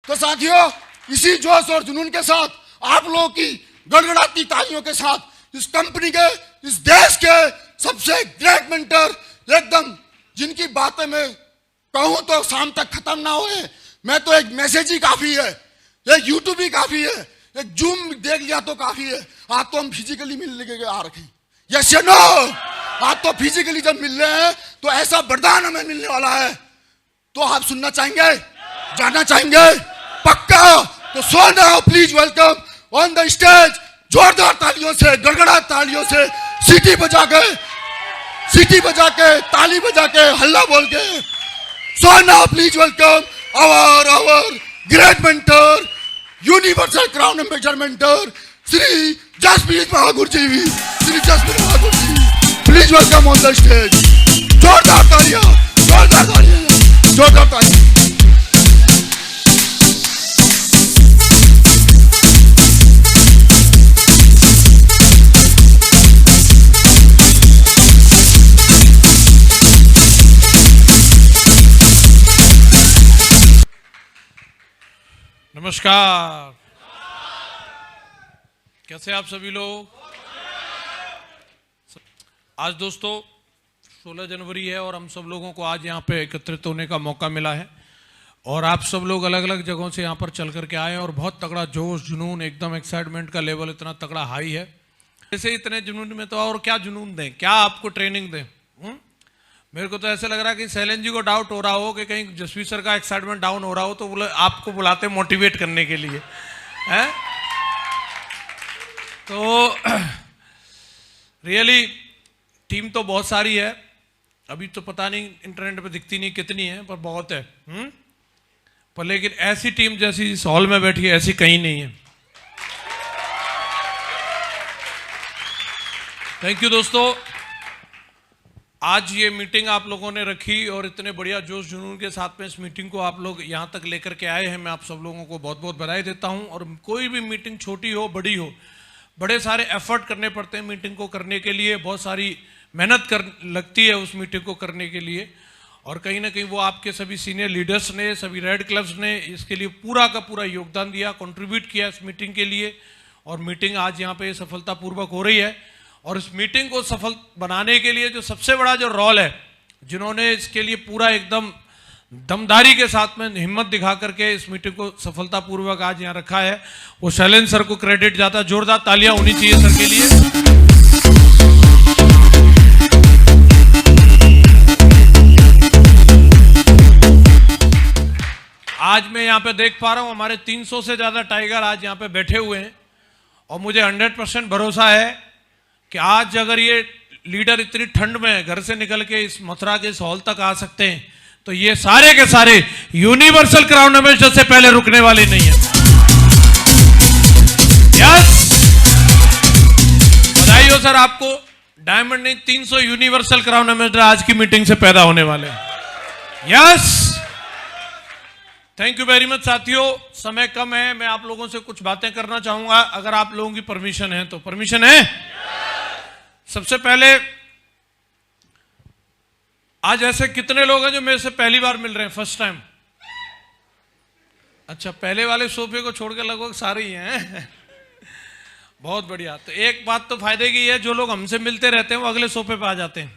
तो साथियों, इसी जोश और जुनून के साथ, आप लोगों की गड़गड़ाती तालियों के साथ, इस कंपनी के, इस देश के सबसे ग्रेट मेंटर, एकदम जिनकी बातें मैं कहूं तो शाम तक खत्म ना होए, मैं तो एक मैसेज ही काफी है, एक यूट्यूब ही काफी है, एक जूम देख लिया तो काफी है। आज तो हम फिजिकली मिलने के आ रखे, यस या नो? आज तो फिजिकली जब मिल रहे हैं तो ऐसा वरदान हमें मिलने वाला है। तो आप सुनना चाहेंगे, जानना चाहेंगे? पक्का? तो so now please welcome on the stage, जोरदार तालियों से, गड़गड़ा तालियों से, सीटी बजा के, ताली बजा के, हल्ला बोल के, so now please welcome our great mentor, universal crown and major mentor, Shri Jasprit Mahagur ji. Shri Jasprit Mahagur ji, please welcome on the stage. जोरदार तालियां, जोरदार तालियां, जोरदार तालियां। नमस्कार, कैसे आप सभी लोग? आज दोस्तों 16 जनवरी है और हम सब लोगों को आज यहाँ पे एकत्रित होने का मौका मिला है और आप सब लोग अलग अलग जगहों से यहाँ पर चल करके आए और बहुत तगड़ा जोश जुनून, एकदम एक्साइटमेंट का लेवल इतना तगड़ा हाई है। ऐसे इतने जुनून में तो और क्या जुनून दें, क्या आपको ट्रेनिंग दें? मेरे को तो ऐसे लग रहा है कि शैलेंद्र जी को डाउट हो रहा हो कि कहीं जसवीर सर का एक्साइटमेंट डाउन हो रहा हो तो आपको बुलाते मोटिवेट करने के लिए, हैं? तो रियली टीम तो बहुत सारी है, अभी तो पता नहीं इंटरनेट पे दिखती नहीं कितनी है, पर बहुत है। पर लेकिन ऐसी टीम जैसी इस हॉल में बैठी है ऐसी कहीं नहीं है। थैंक यू दोस्तों, आज ये मीटिंग आप लोगों ने रखी और इतने बढ़िया जोश जुनून के साथ में इस मीटिंग को आप लोग यहाँ तक लेकर के आए हैं। मैं आप सब लोगों को बहुत बहुत बधाई देता हूँ। और कोई भी मीटिंग छोटी हो बड़ी हो, बड़े सारे एफर्ट करने पड़ते हैं मीटिंग को करने के लिए, बहुत सारी मेहनत लगती है उस मीटिंग को करने के लिए। और कहीं ना कहीं वो आपके सभी सीनियर लीडर्स ने, सभी रेड क्लब्स ने इसके लिए पूरा का पूरा योगदान दिया, कंट्रीब्यूट किया इस मीटिंग के लिए। और मीटिंग आज यहाँ पे सफलतापूर्वक हो रही है। और इस मीटिंग को सफल बनाने के लिए जो सबसे बड़ा जो रोल है, जिन्होंने इसके लिए पूरा एकदम दमदारी के साथ में हिम्मत दिखा करके इस मीटिंग को सफलतापूर्वक आज यहाँ रखा है, वो शैलेंद्र सर को क्रेडिट जाता है। जोरदार तालियां होनी चाहिए सर के लिए। आज मैं यहाँ पे देख पा रहा हूँ हमारे 300 से ज्यादा टाइगर आज यहाँ पे बैठे हुए हैं और मुझे 100% भरोसा है कि आज अगर ये लीडर इतनी ठंड में घर से निकल के इस मथुरा के इस हॉल तक आ सकते हैं तो ये सारे के सारे यूनिवर्सल क्राउन एम्बेसडर से पहले रुकने वाले नहीं है। यस, बधाई हो सर आपको। डायमंड नहीं 300 यूनिवर्सल क्राउन एम्बेसडर आज की मीटिंग से पैदा होने वाले हैं। Yes, thank you very much साथियों। समय कम है, मैं आप लोगों से कुछ बातें करना चाहूंगा, अगर आप लोगों की परमिशन है तो। परमिशन है? सबसे पहले आज ऐसे कितने लोग हैं जो मेरे से पहली बार मिल रहे हैं, फर्स्ट टाइम? अच्छा, पहले वाले सोफे को छोड़ के लगभग सारे ही हैं। बहुत बढ़िया। तो एक बात तो फायदे की है, जो लोग हमसे मिलते रहते हैं वो अगले सोफे पे आ जाते हैं,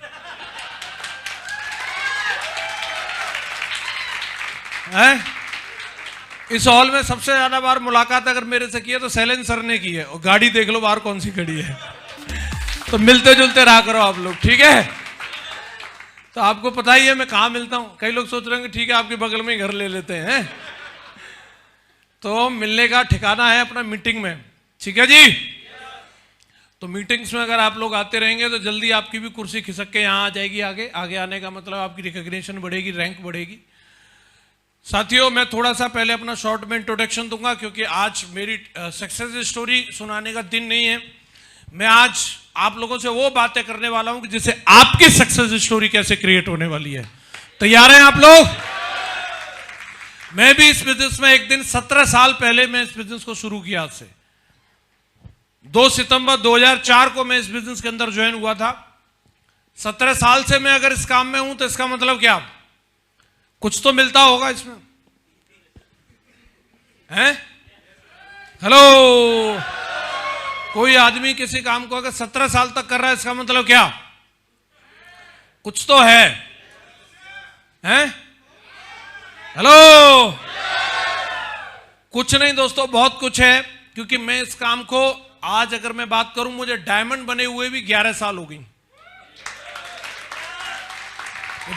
हैं? इस हॉल में सबसे ज्यादा बार मुलाकात अगर मेरे से की है तो शैलेंद्र सर ने की है। और गाड़ी देख लो बाहर कौन सी खड़ी है। तो मिलते जुलते रहा करो आप लोग, ठीक है? तो आपको पता ही है मैं कहाँ मिलता हूँ। कई लोग सोच रहे हैं कि ठीक है आपके बगल में ही घर ले लेते हैं। तो मिलने का ठिकाना है अपना मीटिंग में, ठीक है जी? तो मीटिंग्स में अगर आप लोग आते रहेंगे तो जल्दी आपकी भी कुर्सी खिसक के यहाँ आ जाएगी। आगे आने का मतलब आपकी रिकॉग्निशन बढ़ेगी, रैंक बढ़ेगी। साथियों, मैं थोड़ा सा पहले अपना शॉर्ट में इंट्रोडक्शन दूंगा क्योंकि आज मेरी सक्सेस स्टोरी सुनाने का दिन नहीं है। मैं आज आप लोगों से वो बातें करने वाला हूं कि जिससे आपकी सक्सेस स्टोरी कैसे क्रिएट होने वाली है। तैयार हैं आप लोग? मैं भी इस बिजनेस में एक दिन 17 साल पहले मैं इस बिजनेस को शुरू किया। आज से 2 सितंबर 2004 को मैं इस बिजनेस के अंदर ज्वाइन हुआ था। 17 साल से मैं अगर इस काम में हूं तो इसका मतलब क्या, कुछ तो मिलता होगा इसमें। हैं? हेलो, कोई आदमी किसी काम को अगर 17 साल तक कर रहा है, इसका मतलब क्या? कुछ तो है, हैं? हेलो, कुछ नहीं दोस्तों, बहुत कुछ है, क्योंकि मैं इस काम को आज अगर मैं बात करूं, मुझे डायमंड बने हुए भी 11 साल हो गई।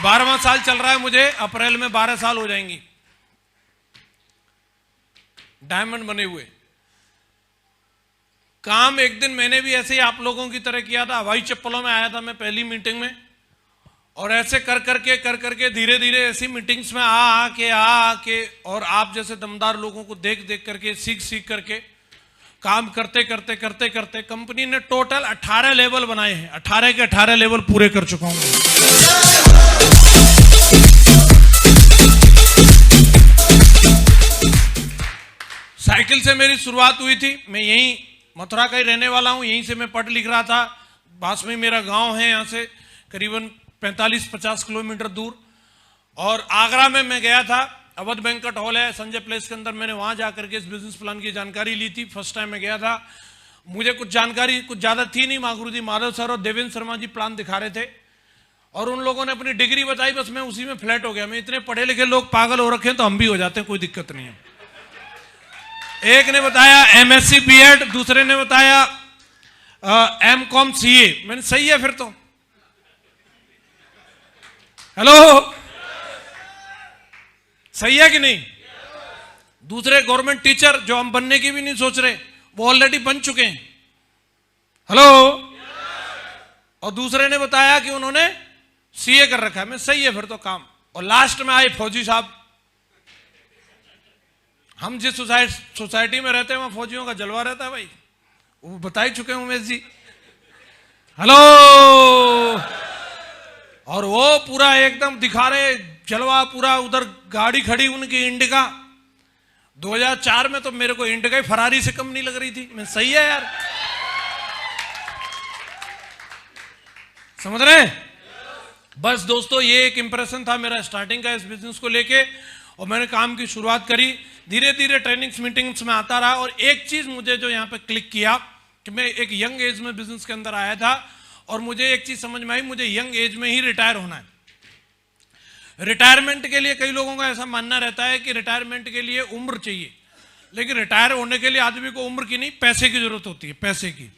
12वां साल चल रहा है, मुझे अप्रैल में 12 साल हो जाएंगी डायमंड बने हुए। काम एक दिन मैंने भी ऐसे ही आप लोगों की तरह किया था, हवाई चप्पलों में आया था मैं पहली मीटिंग में, और ऐसे कर करके धीरे धीरे ऐसी मीटिंग्स में आके और आप जैसे दमदार लोगों को देख करके सीख करके काम करते कंपनी ने टोटल 18 लेवल बनाए हैं। 18 के 18 लेवल पूरे कर चुका हूं। साइकिल से मेरी शुरुआत हुई थी। मैं यहीं मथुरा का ही रहने वाला हूं, यहीं से मैं पढ़ लिख रहा था। पास में मेरा गांव है, यहां से करीबन 45-50 किलोमीटर दूर। और आगरा में मैं गया था, अवध बैंक्वेट हॉल है संजय प्लेस के अंदर, मैंने वहां जाकर के इस बिजनेस प्लान की जानकारी ली थी। फर्स्ट टाइम मैं गया था, मुझे कुछ जानकारी कुछ ज्यादा थी नहीं। गुरुजी माधव सर और देवेंद्र शर्मा जी प्लान दिखा रहे थे, और उन लोगों ने अपनी डिग्री बताई, बस मैं उसी में फ्लैट हो गया। मैं इतने पढ़े लिखे लोग पागल हो रखे हैं, तो हम भी हो जाते हैं, कोई दिक्कत नहीं है। एक ने बताया MSc B.Ed, दूसरे ने बताया M.Com CA। मैंने सही है फिर तो। हेलो, सही है कि नहीं? दूसरे गवर्नमेंट टीचर जो हम बनने की भी नहीं सोच रहे, वो ऑलरेडी बन चुके हैं। हेलो, और दूसरे ने बताया कि उन्होंने CA कर रखा है। मैं सही है फिर तो काम। और लास्ट में आए फौजी साहब। हम जिस सोसाइटी में रहते हैं वहां फौजियों का जलवा रहता है भाई, वो बता ही चुके हैं उमेश जी। हेलो, और वो पूरा एकदम दिखा रहे जलवा, पूरा उधर गाड़ी खड़ी उनकी इंडिका। 2004 में तो मेरे को इंडिका ही फरारी से कम नहीं लग रही थी। मैं सही है यार, समझ रहे हैं? बस दोस्तों, ये एक इंप्रेशन था मेरा स्टार्टिंग का इस बिजनेस को लेके, और मैंने काम की शुरुआत करी। धीरे धीरे ट्रेनिंग्स मीटिंग्स में आता रहा। और एक चीज मुझे जो यहां पे क्लिक किया कि मैं एक यंग एज में बिजनेस के अंदर आया था, और मुझे एक चीज समझ में आई, मुझे यंग एज में ही रिटायर होना है। रिटायरमेंट के लिए कई लोगों का ऐसा मानना रहता है कि रिटायरमेंट के लिए उम्र चाहिए, लेकिन रिटायर होने के लिए आदमी को उम्र की नहीं, पैसे की जरूरत होती है, पैसे की।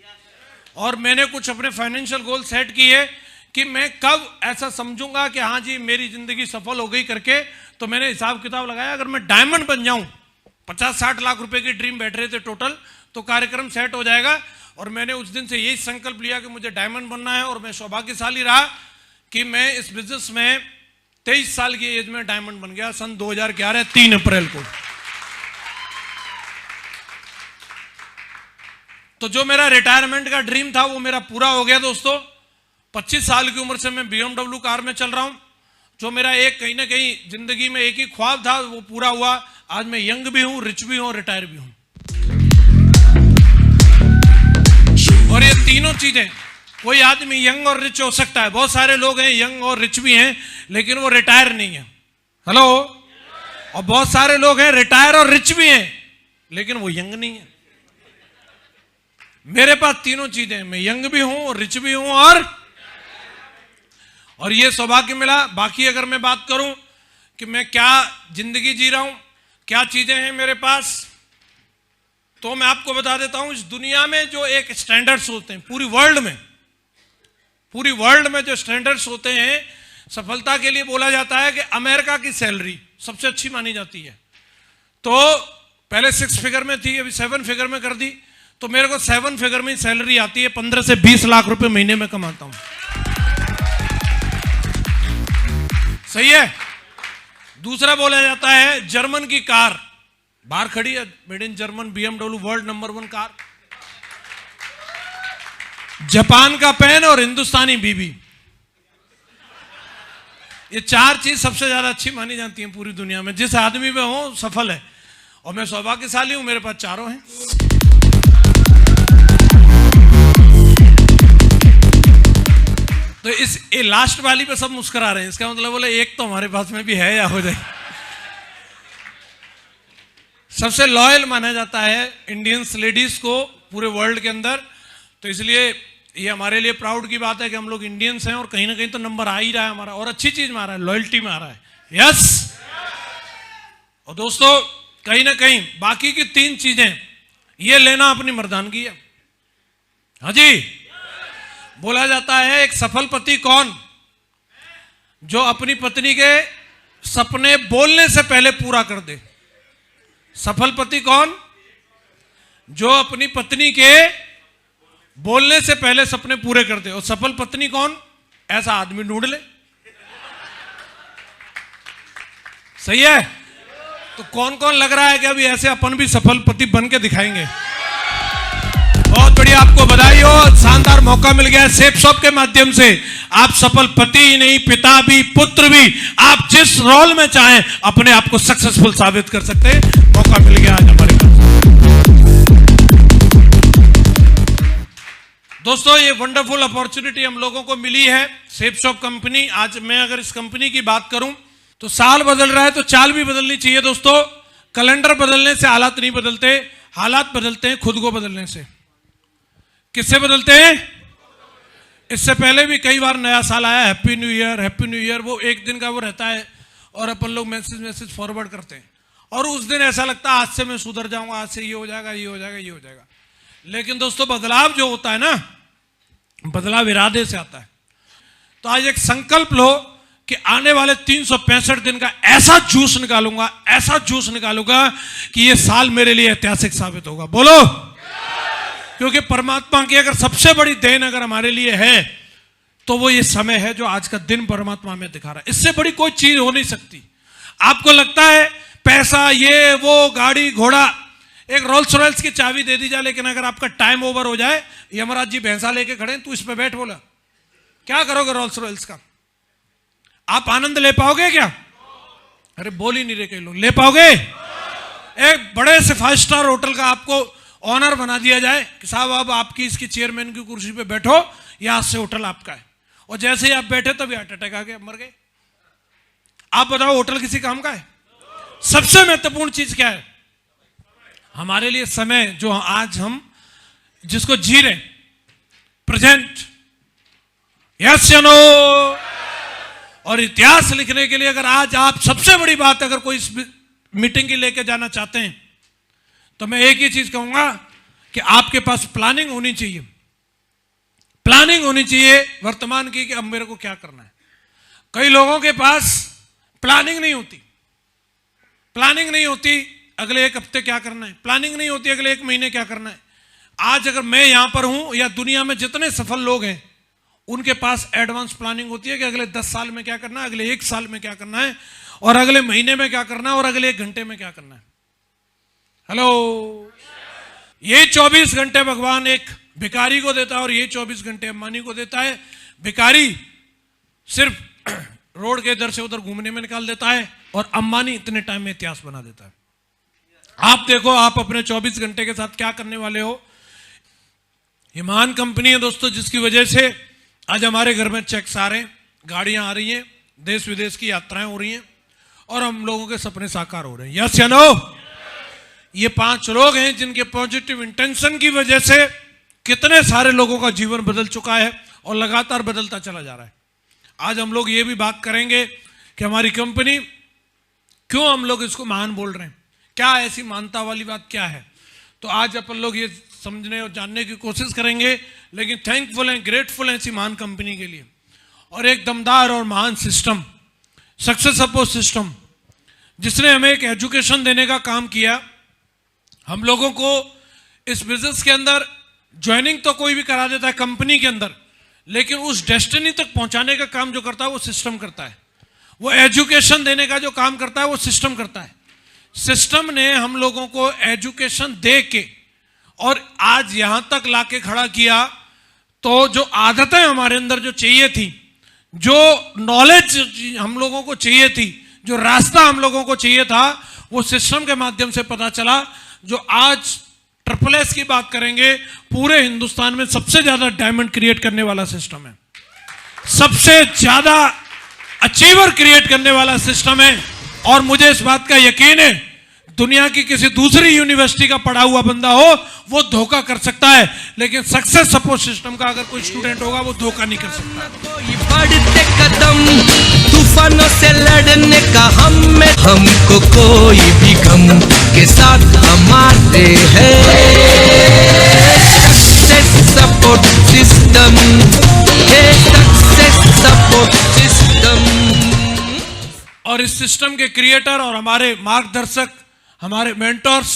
और मैंने कुछ अपने फाइनेंशियल गोल सेट किए कि मैं कब ऐसा समझूंगा कि हाँ जी मेरी जिंदगी सफल हो गई करके। तो मैंने हिसाब किताब लगाया, अगर मैं डायमंड बन जाऊं, 50-60 लाख रुपए की ड्रीम बैठ रहे थे टोटल, तो कार्यक्रम सेट हो जाएगा। और मैंने उस दिन से यही संकल्प लिया कि मुझे डायमंड बनना है। और मैं सौभाग्यशाली रहा कि मैं इस बिजनेस में 23 साल की एज में डायमंड बन गया, सन 2011 3 अप्रैल को। तो जो मेरा रिटायरमेंट का ड्रीम था वो मेरा पूरा हो गया दोस्तों। 25 साल की उम्र से मैं BMW कार में चल रहा हूं। जो मेरा एक कहीं ना कहीं जिंदगी में एक ही ख्वाब था वो पूरा हुआ। आज मैं यंग भी हूं, रिच भी हूं, रिटायर भी हूं। और ये तीनों चीजें, कोई आदमी यंग और रिच हो सकता है, बहुत सारे लोग हैं यंग और रिच भी हैं, लेकिन वो रिटायर नहीं है। हेलो, और बहुत सारे लोग हैं रिटायर और रिच भी हैं, लेकिन वो यंग नहीं है। मेरे पास तीनों चीजें, मैं यंग भी हूं, रिच भी हूं, और ये सौभाग्य मिला। बाकी अगर मैं बात करूं कि मैं क्या जिंदगी जी रहा हूं, क्या चीजें हैं मेरे पास, तो मैं आपको बता देता हूं। इस दुनिया में जो एक स्टैंडर्ड्स होते हैं, पूरी वर्ल्ड में जो स्टैंडर्ड्स होते हैं, सफलता के लिए बोला जाता है कि अमेरिका की सैलरी सबसे अच्छी मानी जाती है। तो पहले 6 फिगर में थी, अभी 7 फिगर में कर दी। तो मेरे को 7 फिगर में सैलरी आती है, 15 से 20 लाख रुपए महीने में कमाता हूं। सही है। दूसरा बोला जाता है जर्मन की कार, बाहर खड़ी है, made in German BMW world number 1 car. Japan का पेन और हिंदुस्तानी बीबी, ये 4 चीज सबसे ज्यादा अच्छी मानी जाती हैं पूरी दुनिया में। जिस आदमी में हो सफल है, और मैं सौभाग्यशाली हूं, मेरे पास चारों हैं। तो इस लास्ट वाली पे सब मुस्कुरा रहे हैं, इसका मतलब बोले एक तो हमारे पास में भी है या हो जाए। सबसे लॉयल माना जाता है इंडियंस लेडीज को पूरे वर्ल्ड के अंदर। तो इसलिए ये हमारे लिए प्राउड की बात है कि हम लोग इंडियंस हैं और कहीं ना कहीं तो नंबर आ ही रहा है हमारा, और अच्छी चीज में आ रहा है, लॉयल्टी में आ रहा है। यस। और दोस्तों कहीं ना कहीं बाकी की 3 चीजें ये लेना अपनी मर्दानगी है। हाँ जी, बोला जाता है एक सफल पति कौन? जो अपनी पत्नी के सपने बोलने से पहले पूरा कर दे। सफल पति कौन? जो अपनी पत्नी के बोलने से पहले सपने पूरे कर दे। और सफल पत्नी कौन? ऐसा आदमी ढूंढ ले। सही है? तो कौन कौन लग रहा है कि अभी ऐसे अपन भी सफल पति बन के दिखाएंगे? बहुत बढ़िया, आपको बधाई हो, शानदार मौका मिल गया है सेफ शॉप के माध्यम से। आप सफल पति ही नहीं, पिता भी, पुत्र भी, आप जिस रोल में चाहें अपने आप को सक्सेसफुल साबित कर सकते हैं। मौका मिल गया आज हमारे पास। दोस्तों ये वंडरफुल अपॉर्चुनिटी हम लोगों को मिली है, सेफ शॉप कंपनी। आज मैं अगर इस कंपनी की बात करूं तो साल बदल रहा है तो चाल भी बदलनी चाहिए दोस्तों। कैलेंडर बदलने से हालात नहीं बदलते, हालात बदलते हैं खुद को बदलने से। किससे बदलते हैं? इससे पहले भी कई बार नया साल आया, happy new year, happy new year, वो एक दिन का वो रहता है और अपन लोग मैसेज फॉरवर्ड करते हैं और उस दिन ऐसा लगता है आज से मैं सुधर जाऊंगा, आज से ये हो जाएगा, ये हो जाएगा, ये हो जाएगा। लेकिन दोस्तों बदलाव जो होता है ना, बदलाव इरादे से आता है। तो आज एक संकल्प लो कि आने वाले 365 दिन का ऐसा जूस निकालूंगा, ऐसा जूस निकालूंगा कि ये साल मेरे लिए ऐतिहासिक साबित होगा। बोलो। क्योंकि परमात्मा की अगर सबसे बड़ी देन अगर हमारे लिए है तो वो ये समय है जो आज का दिन परमात्मा में दिखा रहा है। इससे बड़ी कोई चीज हो नहीं सकती। आपको लगता है पैसा, ये वो, गाड़ी घोड़ा, एक रोल्स रॉयल्स की चाबी दे दी जाए, लेकिन अगर आपका टाइम ओवर हो जाए, यमराज जी भैंसा लेके खड़े हैं, तू इस पे बैठ, बोला क्या करोगे रोल्स रॉयल्स का? आप आनंद ले पाओगे क्या? अरे बोल ही नहीं रहे कई लोग, ले पाओगे? एक बड़े से 5 स्टार होटल का आपको ऑनर बना दिया जाए कि साहब अब आपकी इसकी चेयरमैन की कुर्सी पे बैठो, यहां से होटल आपका है, और जैसे ही आप बैठे तभी हार्ट अटैक आ गया, मर गए। आप बताओ होटल किसी काम का है? सबसे महत्वपूर्ण चीज क्या है हमारे लिए? समय जो आज हम जिसको जी रहे, प्रेजेंट। यस या नो? और इतिहास लिखने के लिए अगर आज आप सबसे बड़ी बात अगर कोई इस मीटिंग की लेके जाना चाहते हैं तो मैं एक ही चीज कहूंगा कि आपके पास प्लानिंग होनी चाहिए। प्लानिंग होनी चाहिए वर्तमान की कि अब मेरे को क्या करना है। कई लोगों के पास प्लानिंग नहीं होती। प्लानिंग नहीं होती अगले 1 हफ्ते क्या करना है, प्लानिंग नहीं होती अगले 1 महीने क्या करना है। आज अगर मैं यहां पर हूं या दुनिया में जितने सफल लोग हैं उनके पास एडवांस प्लानिंग होती है कि अगले 10 साल में क्या करना है, अगले 1 साल में क्या करना है, और अगले महीने में क्या करना है, और अगले 1 घंटे में क्या करना है। हेलो। ये 24 घंटे भगवान एक भिखारी को देता है और ये 24 घंटे अंबानी को देता है। भिखारी सिर्फ रोड के इधर से उधर घूमने में निकाल देता है और अंबानी इतने टाइम में इतिहास बना देता है। आप देखो आप अपने 24 घंटे के साथ क्या करने वाले हो। ये महान कंपनी है दोस्तों जिसकी वजह से आज हमारे घर में चेक्स आ रहे हैं, गाड़ियां आ रही हैं, देश विदेश की यात्राएं हो रही हैं और हम लोगों के सपने साकार हो रहे हैं। यस या नो? ये 5 लोग हैं जिनके पॉजिटिव इंटेंशन की वजह से कितने सारे लोगों का जीवन बदल चुका है और लगातार बदलता चला जा रहा है। आज हम लोग ये भी बात करेंगे कि हमारी कंपनी क्यों हम लोग इसको महान बोल रहे हैं, क्या ऐसी मानता वाली बात क्या है। तो आज अपन लोग ये समझने और जानने की कोशिश करेंगे। लेकिन थैंकफुल हैं, ग्रेटफुल हैं ऐसी महान कंपनी के लिए और एक दमदार और महान सिस्टम, सक्सेस सपोर्ट सिस्टम, जिसने हमें एक एजुकेशन देने का काम किया। हम लोगों को इस बिजनेस के अंदर ज्वाइनिंग तो कोई भी करा देता है कंपनी के अंदर, लेकिन उस डेस्टिनी तक पहुंचाने का काम जो करता है वो सिस्टम करता है। वो एजुकेशन देने का जो काम करता है वो सिस्टम करता है। सिस्टम ने हम लोगों को एजुकेशन दे के और आज यहां तक लाके खड़ा किया। तो जो आदतें हमारे अंदर जो चाहिए थी, जो नॉलेज हम लोगों को चाहिए थी, जो रास्ता हम लोगों को चाहिए था, वो सिस्टम के माध्यम से पता चला। जो आज SSS की बात करेंगे, पूरे हिंदुस्तान में सबसे ज्यादा डायमंड क्रिएट करने वाला सिस्टम है, सबसे ज्यादा अचीवर क्रिएट करने वाला सिस्टम है। और मुझे इस बात का यकीन है दुनिया की किसी दूसरी यूनिवर्सिटी का पढ़ा हुआ बंदा हो वो धोखा कर सकता है, लेकिन सक्सेस सपोर्ट सिस्टम का अगर कोई स्टूडेंट होगा वो धोखा नहीं कर सकता। कोई बढ़ते कदम तूफानों से लड़ने का हमें, हमको कोई भी गम के साथ हमारे है success support system, success support system. और इस सिस्टम के क्रिएटर और हमारे मार्गदर्शक, हमारे मेंटर्स,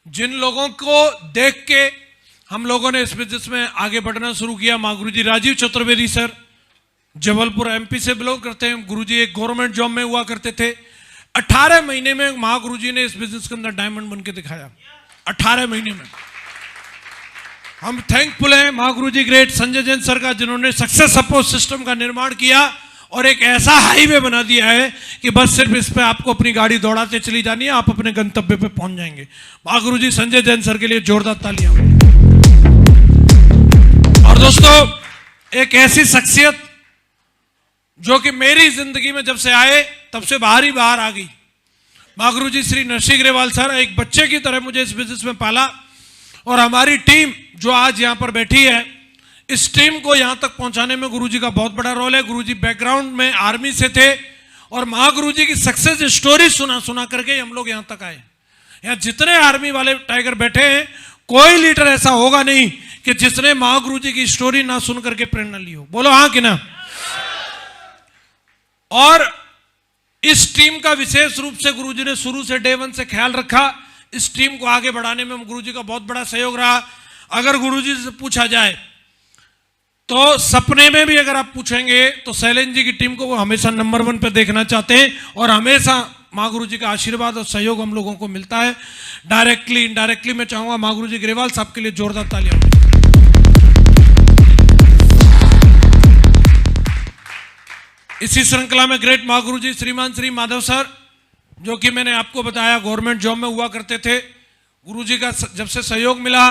जिन लोगों को देख के हम लोगों ने इस बिजनेस में आगे बढ़ना शुरू किया, माँ गुरुजी राजीव चतुर्वेदी सर जबलपुर एमपी से बिलोंग करते हैं। गुरुजी एक गवर्नमेंट जॉब में हुआ करते थे। 18 महीने में माँ गुरुजी ने इस बिजनेस के अंदर डायमंड बन के दिखाया, 18 महीने में। हम थैंकफुल हैं माँ गुरुजी ग्रेट संजय जैन सर का, जिन्होंने सक्सेस सपोर्ट सिस्टम का निर्माण किया और एक ऐसा हाईवे बना दिया है कि बस सिर्फ इस पे आपको अपनी गाड़ी दौड़ाते चली जानी है, आप अपने गंतव्य पे पहुंच जाएंगे। माँ गुरुजी संजय जैन सर के लिए जोरदार तालियां। और दोस्तों, एक ऐसी शख्सियत जो कि मेरी जिंदगी में जब से आए तब से बाहर ही बाहर आ गई, माँ गुरुजी श्री नरसिंह ग्रेवाल सर, एक बच्चे की तरह मुझे इस बिजनेस में पाला। और हमारी टीम जो आज यहां पर बैठी है, इस टीम को यहां तक पहुंचाने में गुरुजी का बहुत बड़ा रोल है। गुरुजी बैकग्राउंड में आर्मी से थे और माँ गुरुजी की सक्सेस स्टोरी सुना करके हम लोग यहां तक आए। यहां जितने आर्मी वाले टाइगर बैठे हैं, कोई लीडर ऐसा होगा नहीं कि जिसने माँ गुरुजी की स्टोरी ना सुन करके प्रेरणा ली हो। बोलो हाँ कि ना। और इस टीम का विशेष रूप से गुरुजी ने शुरू से डे 1 से ख्याल रखा। इस टीम को आगे बढ़ाने में गुरुजी का बहुत बड़ा सहयोग रहा। अगर गुरुजी से पूछा जाए तो सपने में भी अगर आप पूछेंगे तो शैलेंद्र जी की टीम को वो हमेशा नंबर 1 पे देखना चाहते हैं और हमेशा माँ गुरुजी का आशीर्वाद और सहयोग हम लोगों को मिलता है, डायरेक्टली इनडायरेक्टली। मैं चाहूंगा माँ गुरुजी ग्रेवाल साहब के लिए जोरदार तालियां। इसी श्रृंखला में ग्रेट माँ गुरुजी श्रीमान श्री माधव सर, जो कि मैंने आपको बताया गवर्नमेंट जॉब में हुआ करते थे। गुरुजी का जब से सहयोग मिला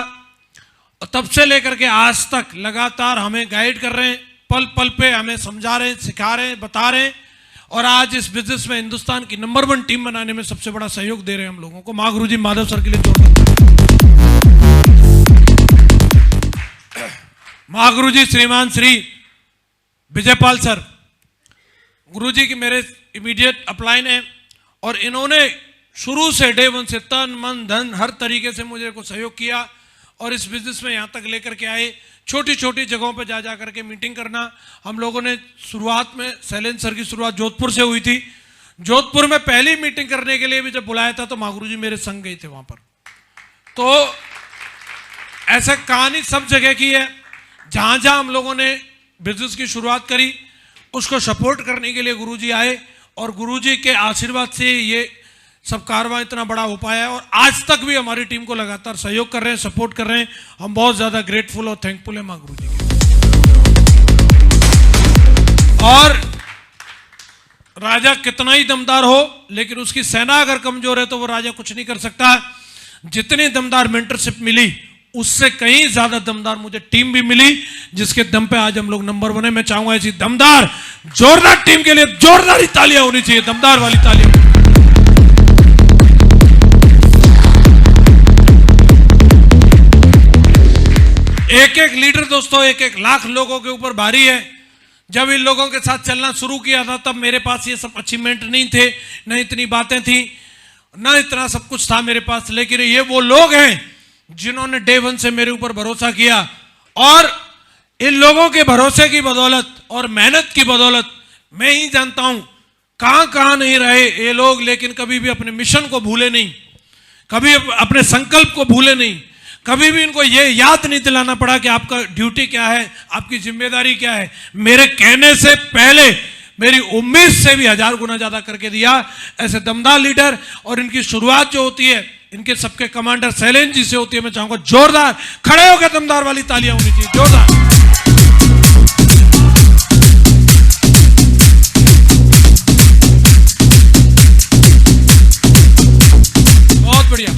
तब से लेकर के आज तक लगातार हमें गाइड कर रहे हैं, पल पल पे हमें समझा रहे हैं, सिखा रहे हैं, बता रहे हैं। और आज इस बिजनेस में हिंदुस्तान की नंबर 1 टीम बनाने में सबसे बड़ा सहयोग दे रहे हैं हम लोगों को। माँ गुरुजी माधव सर के लिए जोरदार। माँ गुरुजी श्रीमान श्री विजयपाल सर, गुरुजी की मेरे इमीडिएट अपलाइन है और इन्होंने शुरू से डे 1 से तन मन धन हर तरीके से मुझे को सहयोग किया और इस बिजनेस में यहाँ तक लेकर के आए। छोटी छोटी जगहों पर जा करके मीटिंग करना। हम लोगों ने शुरुआत में शैलेंद्र सर की शुरुआत जोधपुर से हुई थी। जोधपुर में पहली मीटिंग करने के लिए भी जब बुलाया था तो माँ गुरुजी मेरे संग गए थे वहां पर। तो ऐसा कहानी सब जगह की है। जहां जहां हम लोगों ने बिजनेस की शुरुआत करी उसको सपोर्ट करने के लिए गुरुजी आए और गुरुजी के आशीर्वाद से ये सब कारवां इतना बड़ा हो पाया है। और आज तक भी हमारी टीम को लगातार सहयोग कर रहे हैं, सपोर्ट कर रहे हैं। हम बहुत ज्यादा ग्रेटफुल और थैंकफुल है माँ गुरुजी के। और राजा कितना ही दमदार हो, लेकिन उसकी सेना अगर कमजोर है तो वो राजा कुछ नहीं कर सकता। जितनी दमदार मेंटरशिप मिली उससे कहीं ज्यादा दमदार मुझे टीम भी मिली, जिसके दम पे आज हम लोग नंबर 1 है। मैं चाहूंगा ऐसी दमदार जोरदार टीम के लिए जोरदार तालियां होनी चाहिए, दमदार वाली तालियां। एक एक लीडर दोस्तों एक एक लाख लोगों के ऊपर भारी है। जब इन लोगों के साथ चलना शुरू किया था तब मेरे पास ये सब अचीवमेंट नहीं थे, न इतनी बातें थी, न इतना सब कुछ था मेरे पास। लेकिन ये वो लोग हैं जिन्होंने डे 1 से मेरे ऊपर भरोसा किया और इन लोगों के भरोसे की बदौलत और मेहनत की बदौलत मैं ही जानता हूं कहां कहां नहीं रहे ये लोग, लेकिन कभी भी अपने मिशन को भूले नहीं, कभी अपने संकल्प को भूले नहीं। कभी भी इनको ये याद नहीं दिलाना पड़ा कि आपका ड्यूटी क्या है, आपकी जिम्मेदारी क्या है। मेरे कहने से पहले मेरी उम्मीद से भी 1000 गुना ज्यादा करके दिया। ऐसे दमदार लीडर और इनकी शुरुआत जो होती है इनके सबके कमांडर शैलेंद्र जी से होती है। मैं चाहूंगा जोरदार खड़े होकर दमदार वाली तालियां होनी चाहिए, जोरदार। बहुत बढ़िया।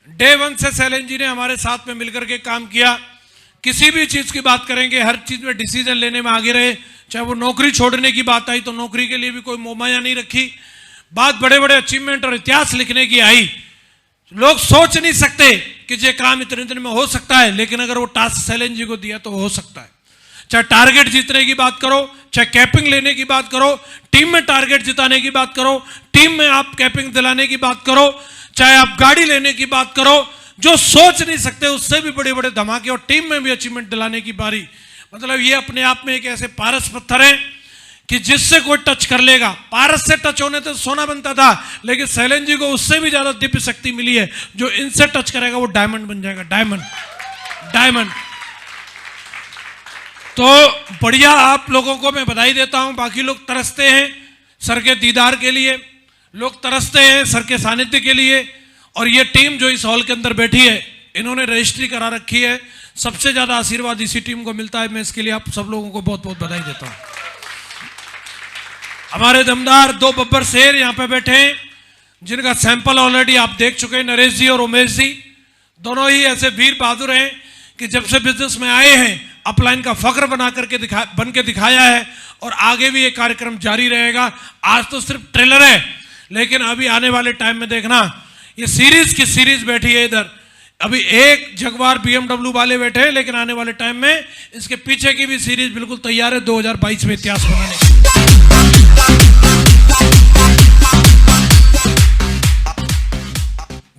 डे 1 से शैलेंद्र जी ने हमारे साथ में मिलकर के काम किया। किसी भी चीज की बात करेंगे हर चीज में डिसीजन लेने में आगे रहे। चाहे वो नौकरी छोड़ने की बात आई तो नौकरी के लिए भी कोई मोहमाया नहीं रखी। बात बड़े बड़े अचीवमेंट और इतिहास लिखने की आई। लोग सोच नहीं सकते कि ये काम इतने दिन में हो सकता है, लेकिन अगर वो टास्क शैलेंद्र जी को दिया तो हो सकता है। चाहे टारगेट जीतने की बात करो, चाहे कैपिंग लेने की बात करो, टीम में टारगेट जिताने की बात करो, टीम में आप कैपिंग दिलाने की बात करो, चाहे आप गाड़ी लेने की बात करो, जो सोच नहीं सकते उससे भी बड़े बड़े धमाके, और टीम में भी अचीवमेंट दिलाने की बारी। मतलब ये अपने आप में एक ऐसे पारस पत्थर है कि जिससे कोई टच कर लेगा। पारस से टच होने तो सोना बनता था, लेकिन शैलेंद्र जी को उससे भी ज्यादा दिव्य शक्ति मिली है। जो इनसे टच करेगा वो डायमंड बन जाएगा, डायमंड डायमंड। तो बढ़िया, आप लोगों को मैं बधाई देता हूं। बाकी लोग तरसते हैं सर के दीदार के लिए, लोग तरसते हैं सर के सानिध्य के लिए, और ये टीम जो इस हॉल के अंदर बैठी है, इन्होंने रजिस्ट्री करा रखी है। सबसे ज्यादा आशीर्वाद इसी टीम को मिलता है। मैं इसके लिए आप सब लोगों को बहुत बहुत बधाई देता हूं। हमारे दमदार दो बब्बर शेर यहां पे बैठे हैं, जिनका सैंपल ऑलरेडी आप देख चुके हैं। नरेश जी और उमेश जी दोनों ही ऐसे वीर बहादुर हैं कि जब से बिजनेस में आए हैं अपलाइन का फख्र बना करके बन के दिखाया है, और आगे भी ये कार्यक्रम जारी रहेगा। आज तो सिर्फ ट्रेलर है, लेकिन अभी आने वाले टाइम में देखना, ये सीरीज की सीरीज बैठी है इधर। अभी एक जगवार BMW वाले बैठे हैं, लेकिन आने वाले टाइम में इसके पीछे की भी सीरीज बिल्कुल तैयार है 2022 में इतिहास बनाने की।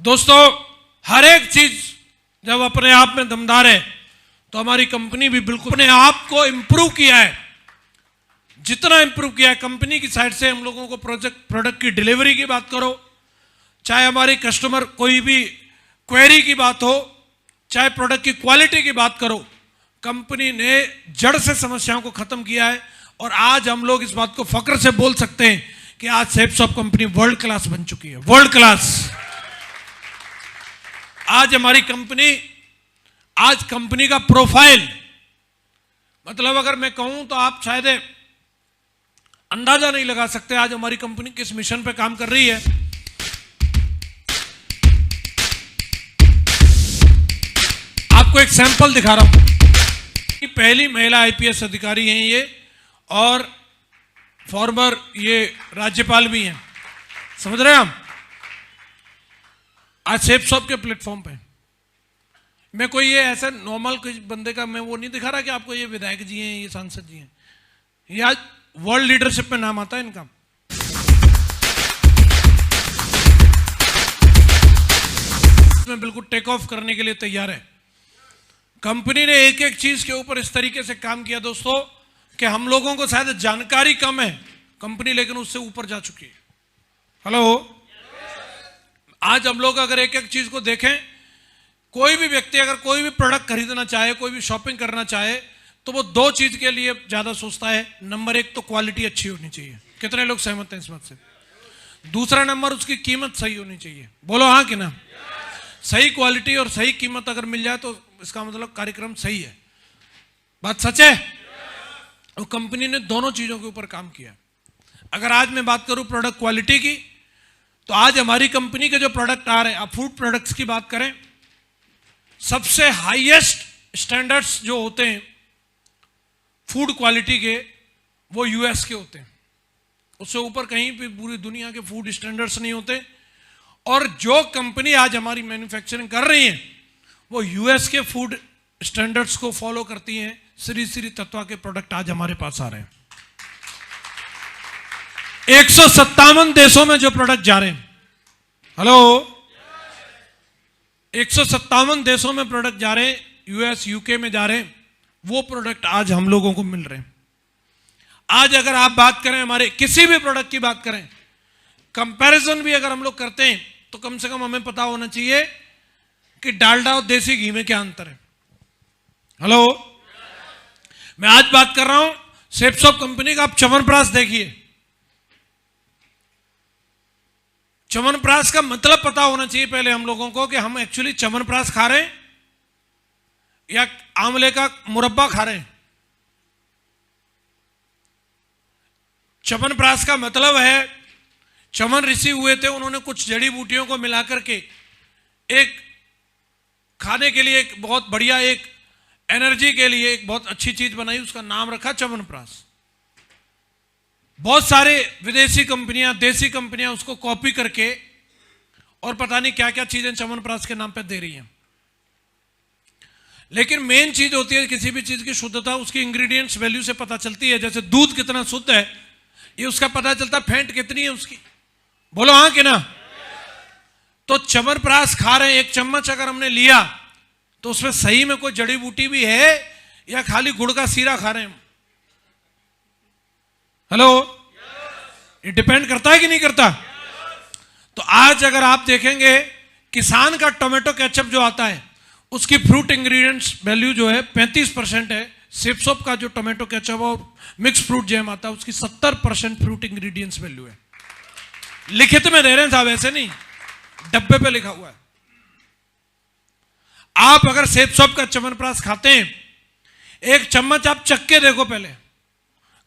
दोस्तों, हर एक चीज जब अपने आप में दमदार है तो हमारी कंपनी भी बिल्कुल अपने आप को इंप्रूव किया है। जितना इंप्रूव किया है कंपनी की साइड से, हम लोगों को प्रोडक्ट की डिलीवरी की बात करो, चाहे हमारी कस्टमर कोई भी क्वेरी की बात हो, चाहे प्रोडक्ट की क्वालिटी की बात करो, कंपनी ने जड़ से समस्याओं को खत्म किया है। और आज हम लोग इस बात को फक्र से बोल सकते हैं कि आज सेप्सॉप कंपनी वर्ल्ड क्लास बन चुकी है, वर्ल्ड क्लास। आज हमारी कंपनी, आज कंपनी का प्रोफाइल, मतलब अगर मैं कहूं तो आप शायद अंदाजा नहीं लगा सकते आज हमारी कंपनी किस मिशन पे काम कर रही है। आपको एक सैंपल दिखा रहा हूं। पहली महिला IPS अधिकारी हैं ये, और फॉर्मर ये राज्यपाल भी हैं, समझ रहे हैं हम। आज सेप्सॉप के प्लेटफॉर्म पे मैं कोई ये ऐसा नॉर्मल कोई बंदे का मैं वो नहीं दिखा रहा कि आपको ये विधायक जी हैं, ये सांसद जी हैं, ये आज वर्ल्ड लीडरशिप में नाम आता है इनका। इसमें बिल्कुल टेक ऑफ करने के लिए तैयार है। कंपनी ने एक एक चीज के ऊपर इस तरीके से काम किया दोस्तों कि हम लोगों को शायद जानकारी कम है कंपनी, लेकिन उससे ऊपर जा चुकी है। हेलो, आज हम लोग अगर एक एक चीज को देखें, कोई भी व्यक्ति अगर कोई भी प्रोडक्ट खरीदना चाहे, कोई भी शॉपिंग करना चाहे, तो वो दो चीज के लिए ज्यादा सोचता है। नंबर एक तो क्वालिटी अच्छी होनी चाहिए, कितने लोग सहमत हैं इस बात से? दूसरा नंबर उसकी कीमत सही होनी चाहिए। बोलो हाँ कि ना? सही क्वालिटी और सही कीमत अगर मिल जाए तो इसका मतलब कार्यक्रम सही है। बात सच है। और कंपनी ने दोनों चीजों के ऊपर काम किया। अगर आज मैं बात करूं प्रोडक्ट क्वालिटी की, तो आज हमारी कंपनी के जो प्रोडक्ट आ रहे हैं, आप फूड प्रोडक्ट्स की बात करें, सबसे हाईएस्ट स्टैंडर्ड्स जो होते हैं फूड क्वालिटी के, वो US के होते हैं। उससे ऊपर कहीं भी पूरी दुनिया के फूड स्टैंडर्ड्स नहीं होते। और जो कंपनी आज हमारी मैन्युफैक्चरिंग कर रही है वो US के फूड स्टैंडर्ड्स को फॉलो करती हैं। श्री श्री तत्वा के प्रोडक्ट आज हमारे पास आ रहे हैं। 157 देशों में जो प्रोडक्ट जा रहे हैं, हेलो, 157 देशों में प्रोडक्ट जा रहे हैं, US UK में जा रहे हैं, वो प्रोडक्ट आज हम लोगों को मिल रहे हैं। आज अगर आप बात करें हमारे किसी भी प्रोडक्ट की बात करें, कंपैरिजन भी अगर हम लोग करते हैं तो कम से कम हमें पता होना चाहिए कि डालडा और देसी घी में क्या अंतर है। हेलो, मैं आज बात कर रहा हूं सेप्सॉप कंपनी का। आप च्यवनप्राश देखिए, च्यवनप्राश का मतलब पता होना चाहिए पहले हम लोगों को कि हम एक्चुअली च्यवनप्राश खा रहे हैं या आंवले का मुरब्बा खा रहे हैं। च्यवनप्राश का मतलब है, च्यवन ऋषि हुए थे, उन्होंने कुछ जड़ी बूटियों को मिलाकर के एक खाने के लिए एक बहुत बढ़िया, एक एनर्जी के लिए एक बहुत अच्छी चीज बनाई, उसका नाम रखा च्यवनप्राश। बहुत सारे विदेशी कंपनियां, देसी कंपनियां उसको कॉपी करके और पता नहीं क्या क्या चीजें च्यवनप्राश के नाम पे दे रही हैं। लेकिन मेन चीज होती है किसी भी चीज की शुद्धता उसकी इंग्रेडिएंट्स वैल्यू से पता चलती है। जैसे दूध कितना शुद्ध है ये उसका पता चलता है, फेंट कितनी है उसकी। बोलो हाँ कि ना। तो च्यवनप्राश खा रहे हैं, 1 चम्मच अगर हमने लिया तो उसमें सही में कोई जड़ी बूटी भी है या खाली गुड़ का सीरा खा रहे हैं हम? हेलो, ये डिपेंड करता है कि नहीं करता? तो आज अगर आप देखेंगे किसान का टोमेटो केचप जो आता है उसकी फ्रूट इंग्रेडिएंट्स वैल्यू जो है 35% है। सेप्सोप का जो टोमेटो केचप और मिक्स फ्रूट जैम आता है उसकी 70% फ्रूट इंग्रेडिएंट्स वैल्यू है। लिखित में दे रहे हैं साहब, ऐसे नहीं, डब्बे पे लिखा हुआ है। आप अगर सेप्सोप का च्यवनप्राश खाते हैं, 1 चम्मच आप चख के देखो पहले,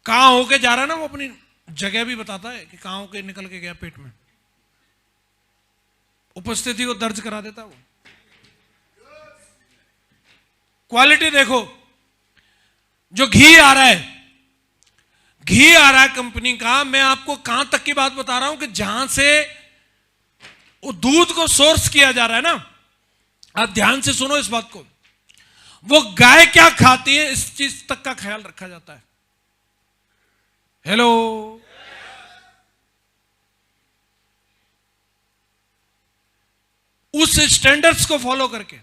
कहां होके जा रहा है ना, वो अपनी जगह भी बताता है कि कहां होके निकल के गया पेट में, उपस्थिति को दर्ज करा देता वो। क्वालिटी देखो, जो घी आ रहा है कंपनी का, मैं आपको कहां तक की बात बता रहा हूं कि जहां से वो दूध को सोर्स किया जा रहा है ना, आप ध्यान से सुनो इस बात को, वो गाय क्या खाती है इस चीज तक का ख्याल रखा जाता है। हेलो, उस स्टैंडर्ड्स को फॉलो करके,